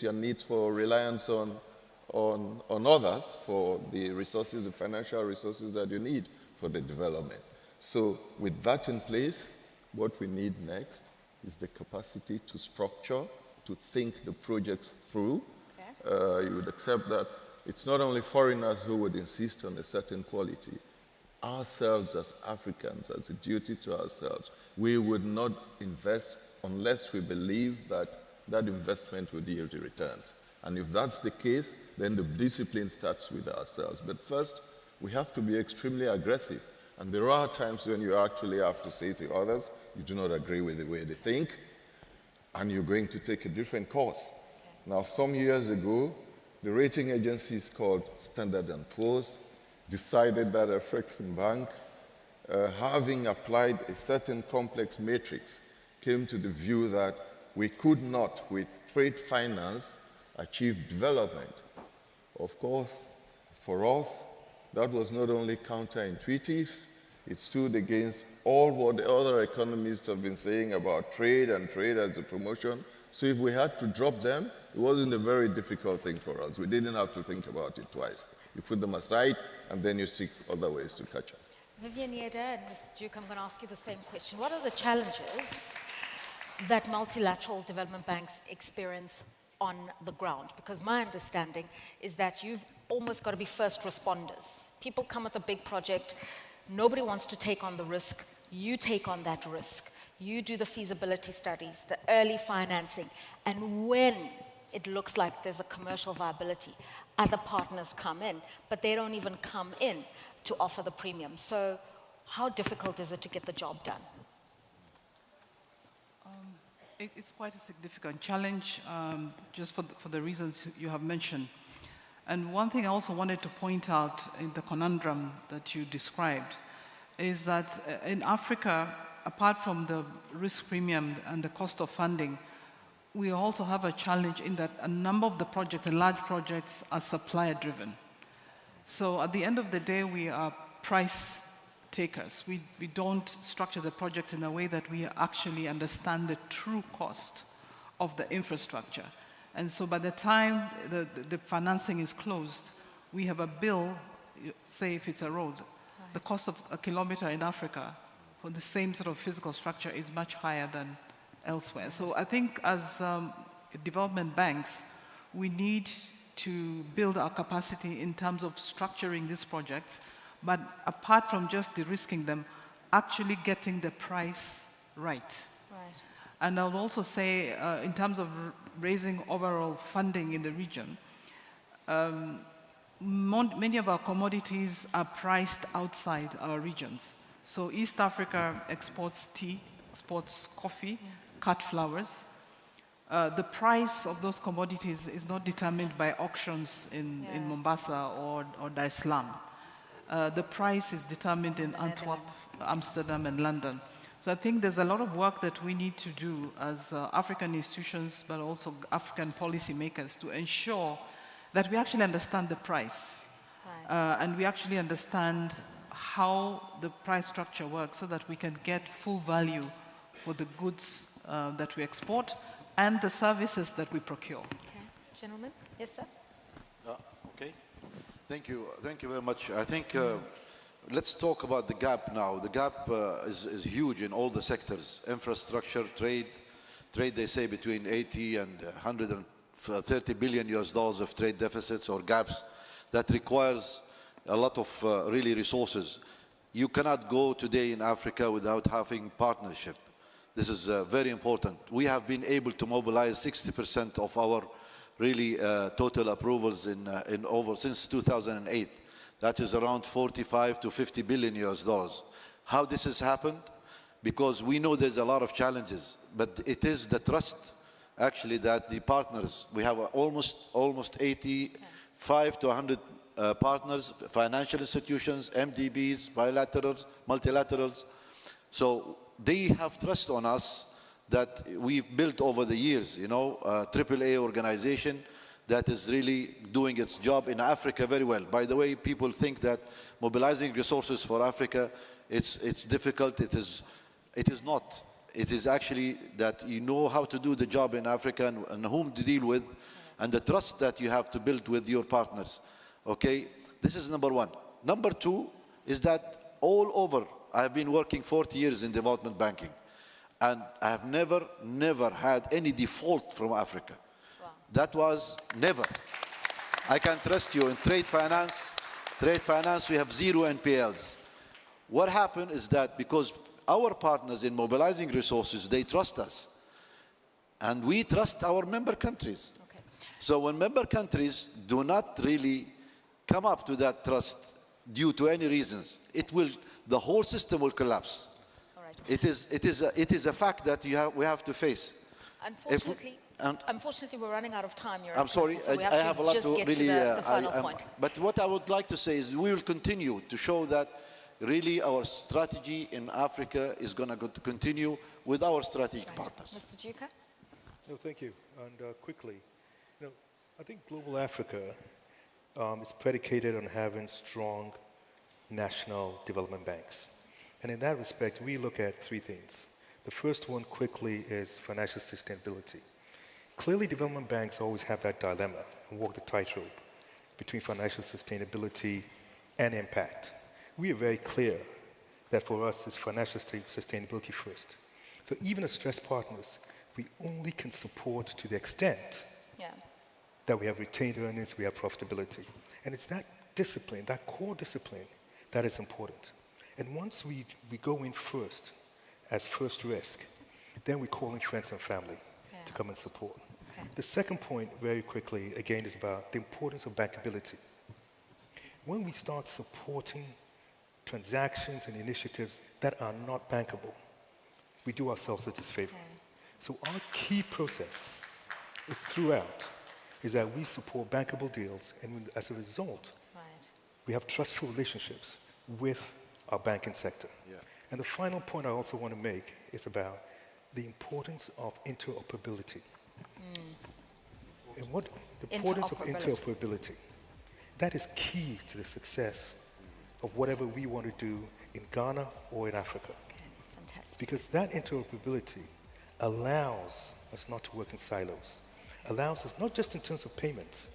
your need for reliance on others for the resources, the financial resources that you need for the development. So with that in place, what we need next is the capacity to structure, to think the projects through. Okay. You would accept that it's not only foreigners who would insist on a certain quality. Ourselves as Africans, as a duty to ourselves, we would not invest unless we believe that that investment would yield returns. And if that's the case, then the discipline starts with ourselves. But first, we have to be extremely aggressive. And there are times when you actually have to say to others, you do not agree with the way they think, and you're going to take a different course. Now, some years ago, the rating agencies called Standard & Poor's decided that Afreximbank, having applied a certain complex matrix, came to the view that we could not, with trade finance, achieve development. Of course, for us, that was not only counterintuitive, it stood against all what the other economists have been saying about trade and trade as a promotion. So if we had to drop them, it wasn't a very difficult thing for us. We didn't have to think about it twice. You put them aside, and then you seek other ways to catch up. Vivian Yeda and Mr. Duke, I'm going to ask you the same question. What are the challenges that multilateral development banks experience on the ground? Because my understanding is that you've almost got to be first responders. People come with a big project, nobody wants to take on the risk, you take on that risk. You do the feasibility studies, the early financing, and when it looks like there's a commercial viability, other partners come in, but they don't even come in to offer the premium. So how difficult is it to get the job done? It's quite a significant challenge, just for the reasons you have mentioned. And one thing I also wanted to point out in the conundrum that you described is that in Africa, apart from the risk premium and the cost of funding, we also have a challenge in that a number of the projects, the large projects, are supplier driven. So at the end of the day, we are price takers. We don't structure the projects in a way that we actually understand the true cost of the infrastructure. And so by the time the financing is closed, we have a bill, say if it's a road, the cost of a kilometer in Africa for the same sort of physical structure is much higher than elsewhere. So I think as development banks, we need to build our capacity in terms of structuring these projects, but apart from just de-risking them, actually getting the price right. And I would also say, in terms of raising overall funding in the region, many of our commodities are priced outside our regions. So East Africa exports tea, exports coffee, cut flowers. The price of those commodities is not determined by auctions in Mombasa or Dar es Salaam. The price is determined in Antwerp Amsterdam and London. So I think there's a lot of work that we need to do as African institutions, but also African policymakers, to ensure that we actually understand the price. Right. And we actually understand how the price structure works so that we can get full value for the goods that we export and the services that we procure. Okay. Gentlemen? Yes, sir? Okay. Thank you. Thank you very much. I think let's talk about the gap now. The gap is huge in all the sectors. Infrastructure, trade, they say between 80 and 130 billion US dollars of trade deficits or gaps that requires a lot of really resources. You cannot go today in Africa without having partnership. This is very important. We have been able to mobilize 60% of our really total approvals in over since 2008. That is around 45 to 50 billion US dollars. How this has happened? Because we know there's a lot of challenges, but it is the trust actually that the partners, we have almost 85 to 100 partners, financial institutions, MDBs, bilaterals, multilaterals. So they have trust on us that we've built over the years, you know, a AAA organization that is really doing its job in Africa very well. By the way, people think that mobilizing resources for Africa, it's difficult. It is not. It is actually that you know how to do the job in Africa and whom to deal with, and the trust that you have to build with your partners. Okay, this is number one. Number two is that all over, I have been working 40 years in development banking, and I have never had any default from Africa. Wow. That was never. I can trust you in trade finance, we have 0 NPLs. What happened is that because our partners in mobilizing resources, they trust us, and we trust our member countries. Okay. So when member countries do not really come up to that trust due to any reasons, the whole system will collapse. All right. It is a fact that we have to face. Unfortunately, we're running out of time. I'm sorry, so I have a lot to really. The final point. But what I would like to say is we will continue to show that really our strategy in Africa is going to continue with our strategic partners. Mr. Duca? No, thank you. And quickly, I think global Africa is predicated on having strong national development banks. And in that respect, we look at 3 things. The first one quickly is financial sustainability. Clearly, development banks always have that dilemma and walk the tightrope between financial sustainability and impact. We are very clear that for us, it's financial sustainability first. So even as stressed partners, we only can support to the extent that we have retained earnings, we have profitability. And it's that discipline, that core discipline, that is important. And once we go in first, as first risk, then we call in friends and family to come and support. Okay. The second point, very quickly, again, is about the importance of bankability. When we start supporting transactions and initiatives that are not bankable, we do ourselves a disfavor. Okay. So our key process is that we support bankable deals, and as a result, we have trustful relationships with our banking sector. Yeah. And the final point I also want to make is about the importance of interoperability. And what the importance of interoperability, that is key to the success of whatever we want to do in Ghana or in Africa. Okay, fantastic. Because that interoperability allows us not to work in silos, allows us not just in terms of payments,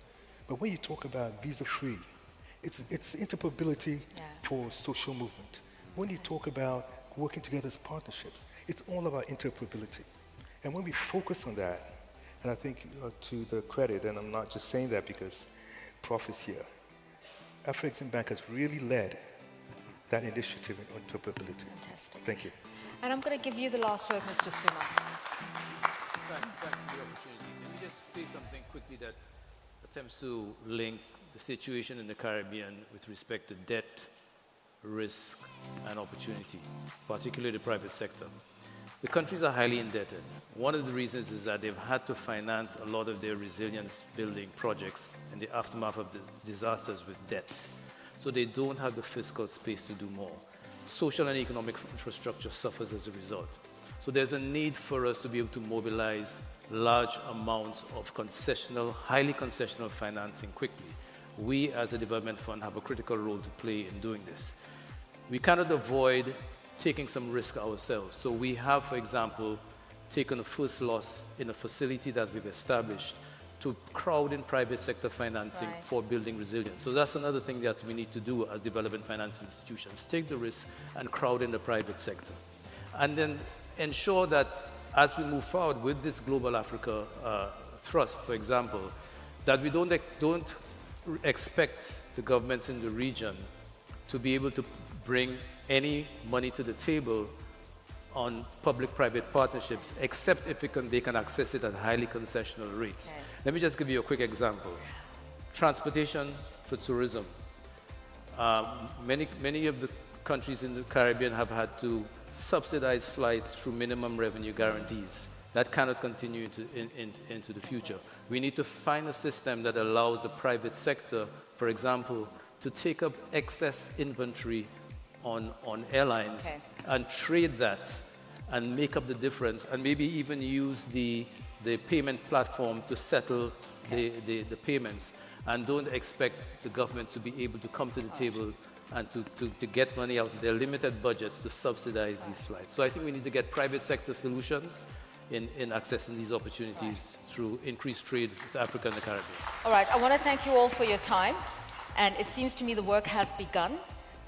but when you talk about visa-free, it's interoperability for social movement. When you talk about working together as partnerships, it's all about interoperability. And when we focus on that, and I think to the credit, and I'm not just saying that because Prof is here, Afreximbank has really led that initiative in interoperability. Fantastic. Thank you. And I'm going to give you the last word, Mr. Suma. Thanks for the opportunity. Let me just say something quickly that attempts to link the situation in the Caribbean with respect to debt, risk, and opportunity, particularly the private sector. The countries are highly indebted. One of the reasons is that they've had to finance a lot of their resilience building projects in the aftermath of the disasters with debt. So they don't have the fiscal space to do more. social and economic infrastructure suffers as a result. So there's a need for us to be able to mobilize large amounts of concessional, highly concessional financing quickly. We as a development fund have a critical role to play in doing this. We cannot avoid taking some risk ourselves. So we have, for example, taken a first loss in a facility that we've established to crowd in private sector financing for building resilience. So that's another thing that we need to do as development finance institutions, take the risk and crowd in the private sector. And then ensure that as we move forward with this Global Africa thrust, for example, that we don't expect the governments in the region to be able to bring any money to the table on public-private partnerships, except if they can access it at highly concessional rates. Okay. Let me just give you a quick example. Transportation for tourism. Many of the countries in the Caribbean have had to subsidize flights through minimum revenue guarantees. That cannot continue into the future. We need to find a system that allows the private sector, for example, to take up excess inventory on airlines and trade that and make up the difference, and maybe even use the payment platform to settle the payments, and don't expect the government to be able to come to the table and to get money out of their limited budgets to subsidize these flights. So I think we need to get private sector solutions in accessing these opportunities through increased trade with Africa and the Caribbean. All right, I want to thank you all for your time. And it seems to me the work has begun,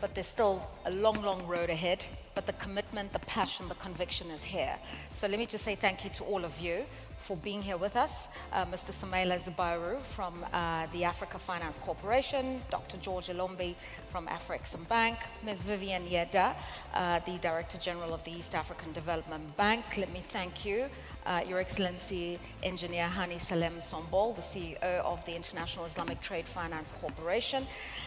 but there's still a long, long road ahead. But the commitment, the passion, the conviction is here. So let me just say thank you to all of you for being here with us. Mr. Samaila Zubaru from the Africa Finance Corporation, Dr. George Alombi from Afreximbank, Ms. Vivian Yeda, the Director General of the East African Development Bank. Let me thank you, Your Excellency Engineer Hani Salem Sombol, the CEO of the International Islamic Trade Finance Corporation.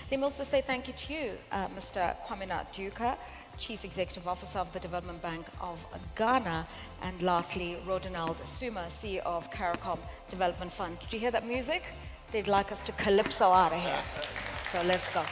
Let me also say thank you to you, Mr. Kwamina Duka, Chief Executive Officer of the Development Bank of Ghana, and lastly, Rodinald Suma, CEO of CARICOM Development Fund. Did you hear that music? They'd like us to calypso out of here. So let's go.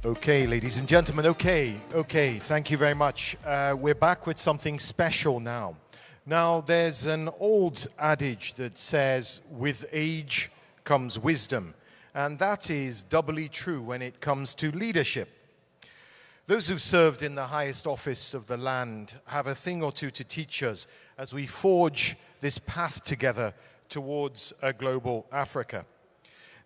Okay, ladies and gentlemen, okay, thank you very much. We're back with something special now. Now, there's an old adage that says, with age comes wisdom, and that is doubly true when it comes to leadership. Those who've served in the highest office of the land have a thing or two to teach us as we forge this path together towards a global Africa.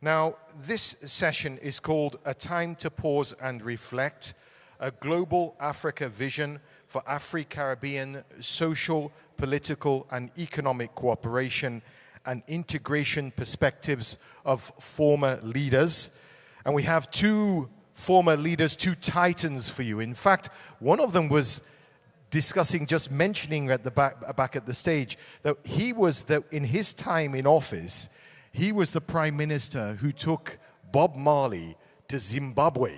Now, this session is called A Time to Pause and Reflect, a Global Africa Vision for AfriCaribbean Social, Political and Economic Cooperation and Integration Perspectives of Former Leaders. And we have two former leaders, two titans for you. In fact, one of them was discussing, just mentioning at the back at the stage, that in his time in office, he was the prime minister who took Bob Marley to Zimbabwe.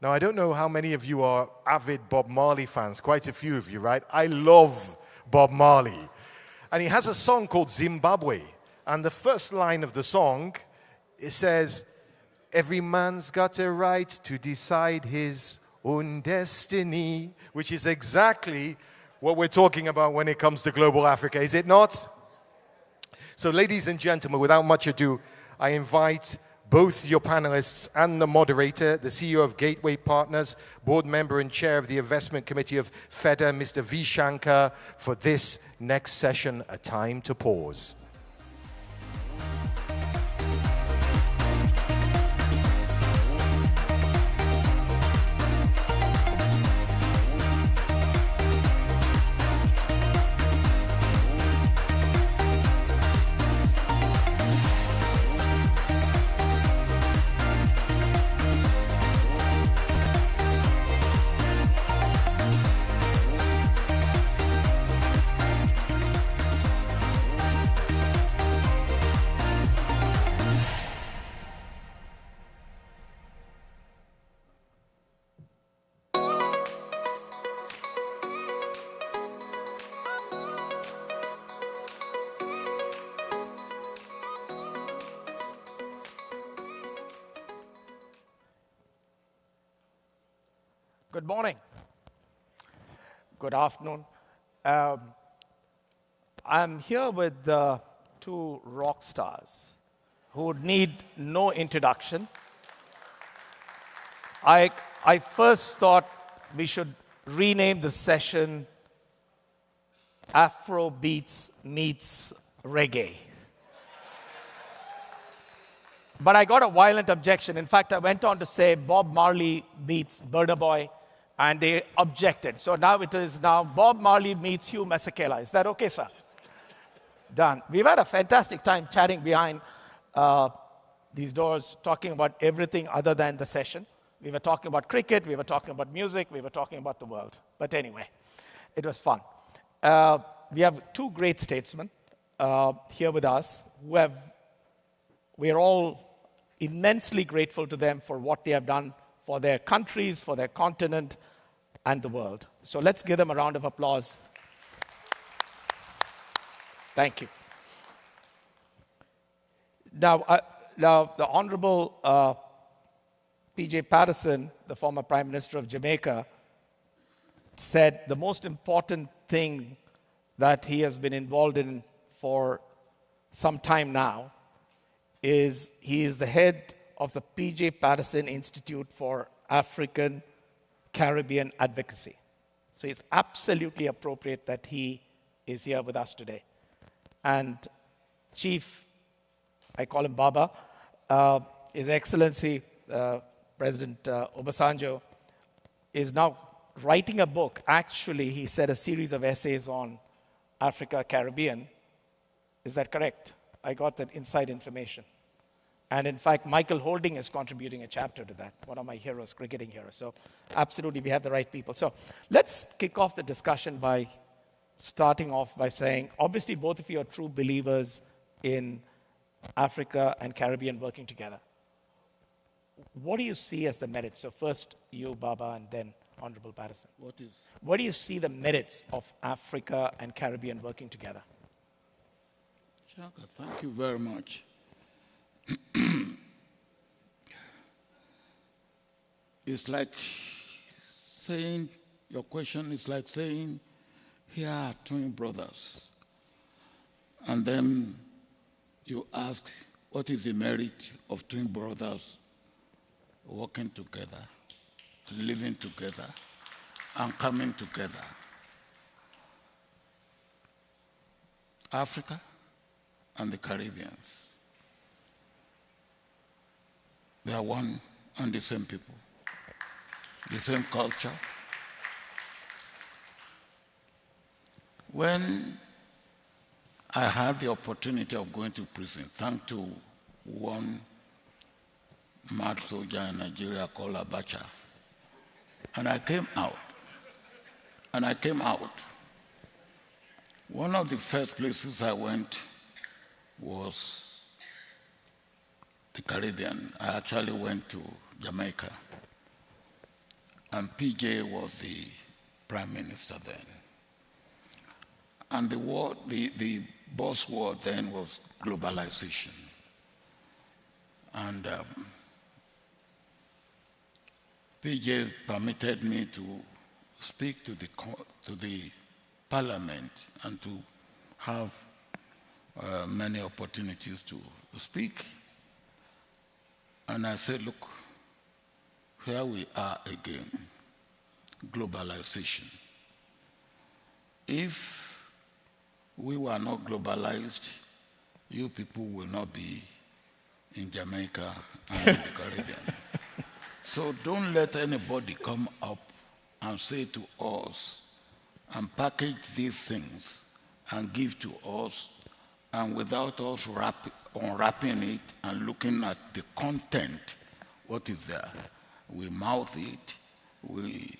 Now, I don't know how many of you are avid Bob Marley fans. Quite a few of you, right? I love Bob Marley. And he has a song called Zimbabwe. And the first line of the song, it says, "Every man's got a right to decide his own destiny," which is exactly what we're talking about when it comes to global Africa, is it not? So, ladies and gentlemen, without much ado, I invite both your panelists and the moderator, the CEO of Gateway Partners, board member and chair of the investment committee of FEDA, Mr. V. Shankar, for this next session, A Time to Pause. Good morning. Good afternoon. I'm here with two rock stars who would need no introduction. I first thought we should rename the session Afro Beats Meets Reggae. But I got a violent objection. In fact, I went on to say Bob Marley meets Burna Boy, and they objected. So now it is Bob Marley meets Hugh Masekela. Is that okay, sir? Done. We've had a fantastic time chatting behind these doors, talking about everything other than the session. We were talking about cricket, we were talking about music, we were talking about the world. But anyway, it was fun. We have two great statesmen here with us we are all immensely grateful to them for what they have done for their countries, for their continent, and the world. So let's give them a round of applause. Thank you. Now the Honorable P.J. Patterson, the former Prime Minister of Jamaica, said the most important thing that he has been involved in for some time now is he is the head of the P.J. Patterson Institute for African Caribbean Advocacy. So it's absolutely appropriate that he is here with us today. And Chief, I call him Baba, His Excellency President Obasanjo is now writing a book. Actually, he said a series of essays on Africa, Caribbean. Is that correct? I got that inside information. And in fact, Michael Holding is contributing a chapter to that, one of my heroes, cricketing heroes. So absolutely, we have the right people. So let's kick off the discussion by starting off by saying, obviously, both of you are true believers in Africa and Caribbean working together. What do you see as the merits? So first, you, Baba, and then Honorable Patterson. What do you see the merits of Africa and Caribbean working together? Shaka, thank you very much. It's like saying, your question is like saying, here are twin brothers. And then you ask, what is the merit of twin brothers working together, living together, and coming together? Africa and the Caribbeans. They are one and the same people, the same culture. When I had the opportunity of going to prison, thanks to one mad soldier in Nigeria called Abacha. And I came out. One of the first places I went was the Caribbean. I actually went to Jamaica. And PJ was the prime minister then. And the buzzword then was globalization. And PJ permitted me to speak to the parliament and to have many opportunities to speak. And I said, look, here we are again, globalization. If we were not globalized, you people will not be in Jamaica and in the Caribbean. So don't let anybody come up and say to us and package these things and give to us, and without us unwrapping it and looking at the content, what is there. We mouth it, we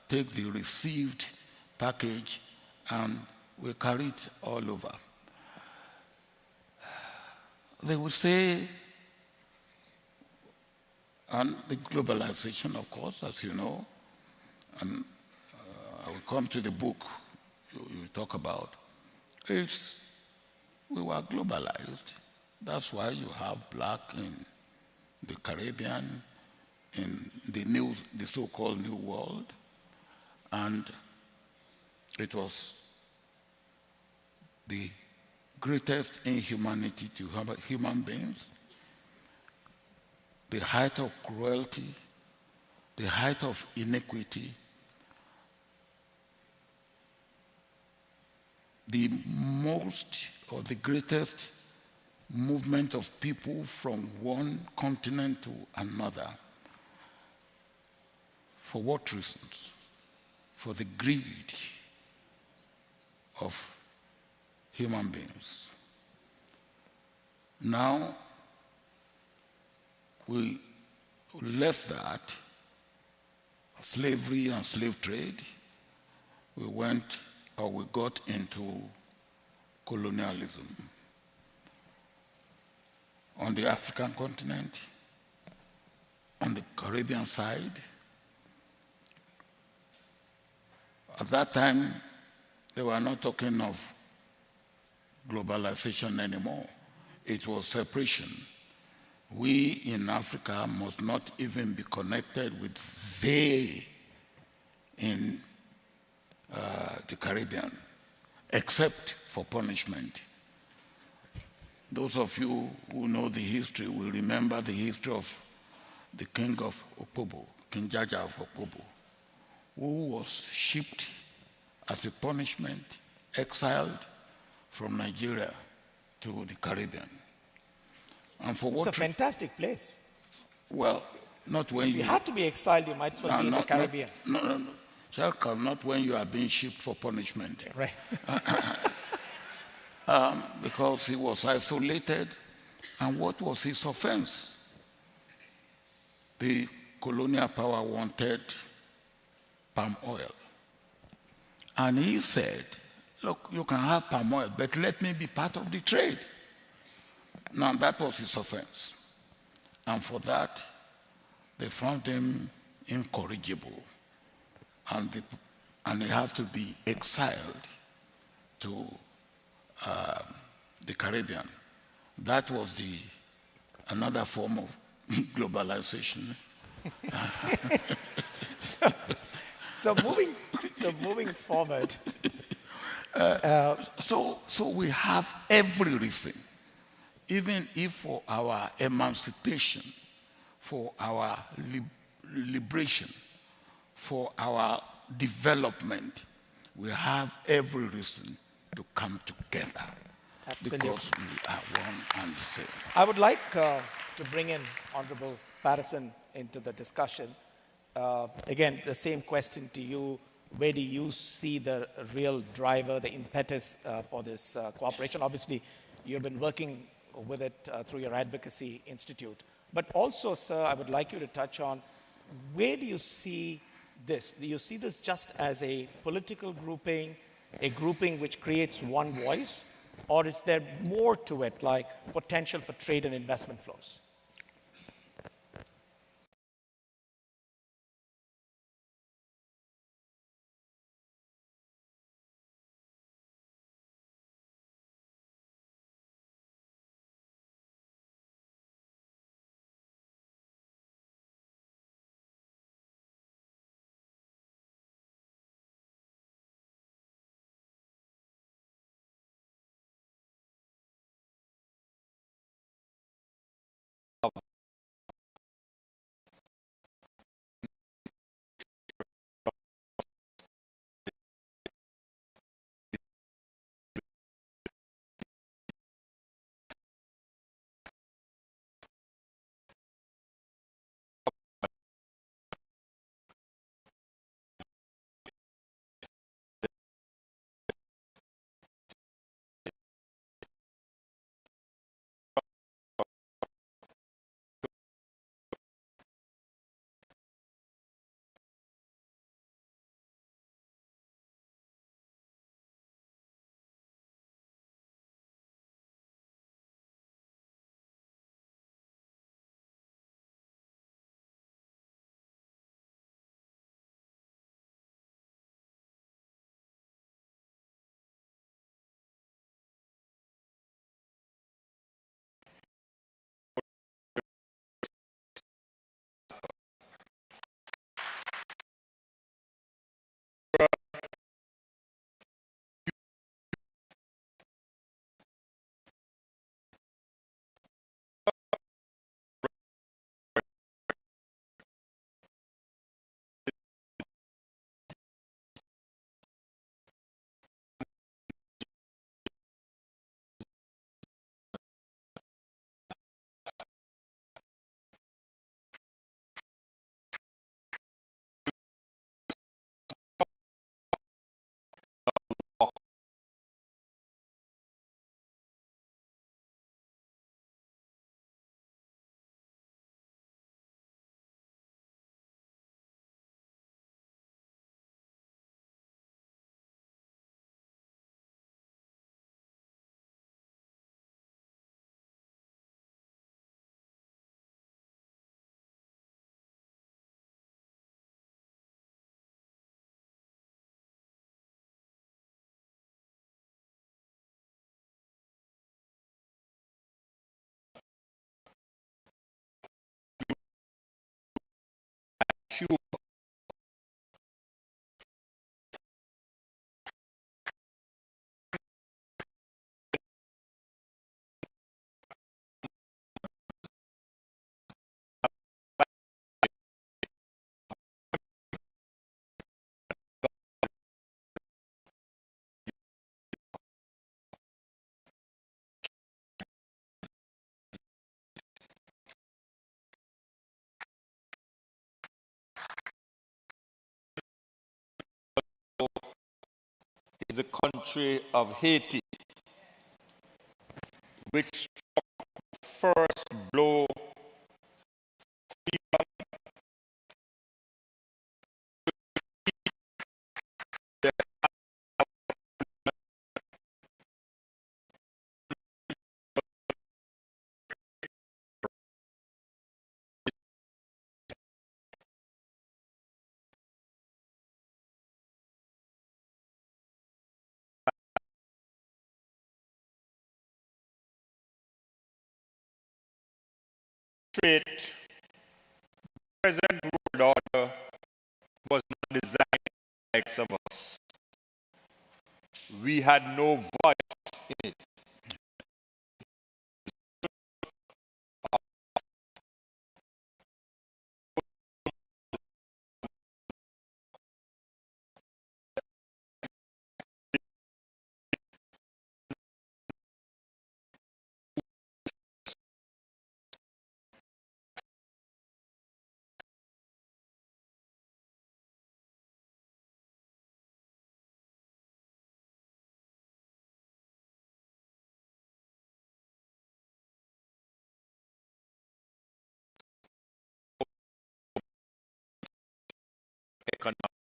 take the received package, and we carry it all over. They will say, and the globalization, of course, as you know, and I will come to the book you talk about, we were globalized. That's why you have black in the Caribbean, in the so-called New World, and it was the greatest inhumanity to human beings, the height of cruelty, the height of iniquity, the most or the greatest movement of people from one continent to another. For what reasons? For the greed of human beings. Now, we left that, slavery and slave trade, we got into colonialism. On the African continent, on the Caribbean side, at that time, they were not talking of globalization anymore. It was separation. We in Africa must not even be connected with they in the Caribbean, except for punishment. Those of you who know the history will remember the history of the king of Opobo, King Jaja of Opobo, who was shipped as a punishment, exiled from Nigeria to the Caribbean. And for what? It's a fantastic place. Well, not when if you had to be exiled, you might as well be in the Caribbean. No. Shalka, not when you are being shipped for punishment. Right. Because he was isolated. And what was his offense? The colonial power wanted palm oil. And he said, look, you can have palm oil, but let me be part of the trade. Now, that was his offense. And for that, they found him incorrigible. And he had to be exiled to the Caribbean. That was another form of globalization. So moving forward. So we have every reason, even if for our emancipation, for our liberation, for our development, we have every reason to come together. Absolutely. Because we are one and the same. I would like to bring in Honorable Patterson into the discussion. Again, the same question to you. Where do you see the real driver, the impetus for this cooperation? Obviously, you've been working with it through your advocacy institute. But also, sir, I would like you to touch on, where do you see this? Do you see this just as a political grouping, a grouping which creates one voice, or is there more to it, like potential for trade and investment flows? Is the country of Haiti, which struck the first blow straight present world order was not designed like some of us. We had no voice in it. economic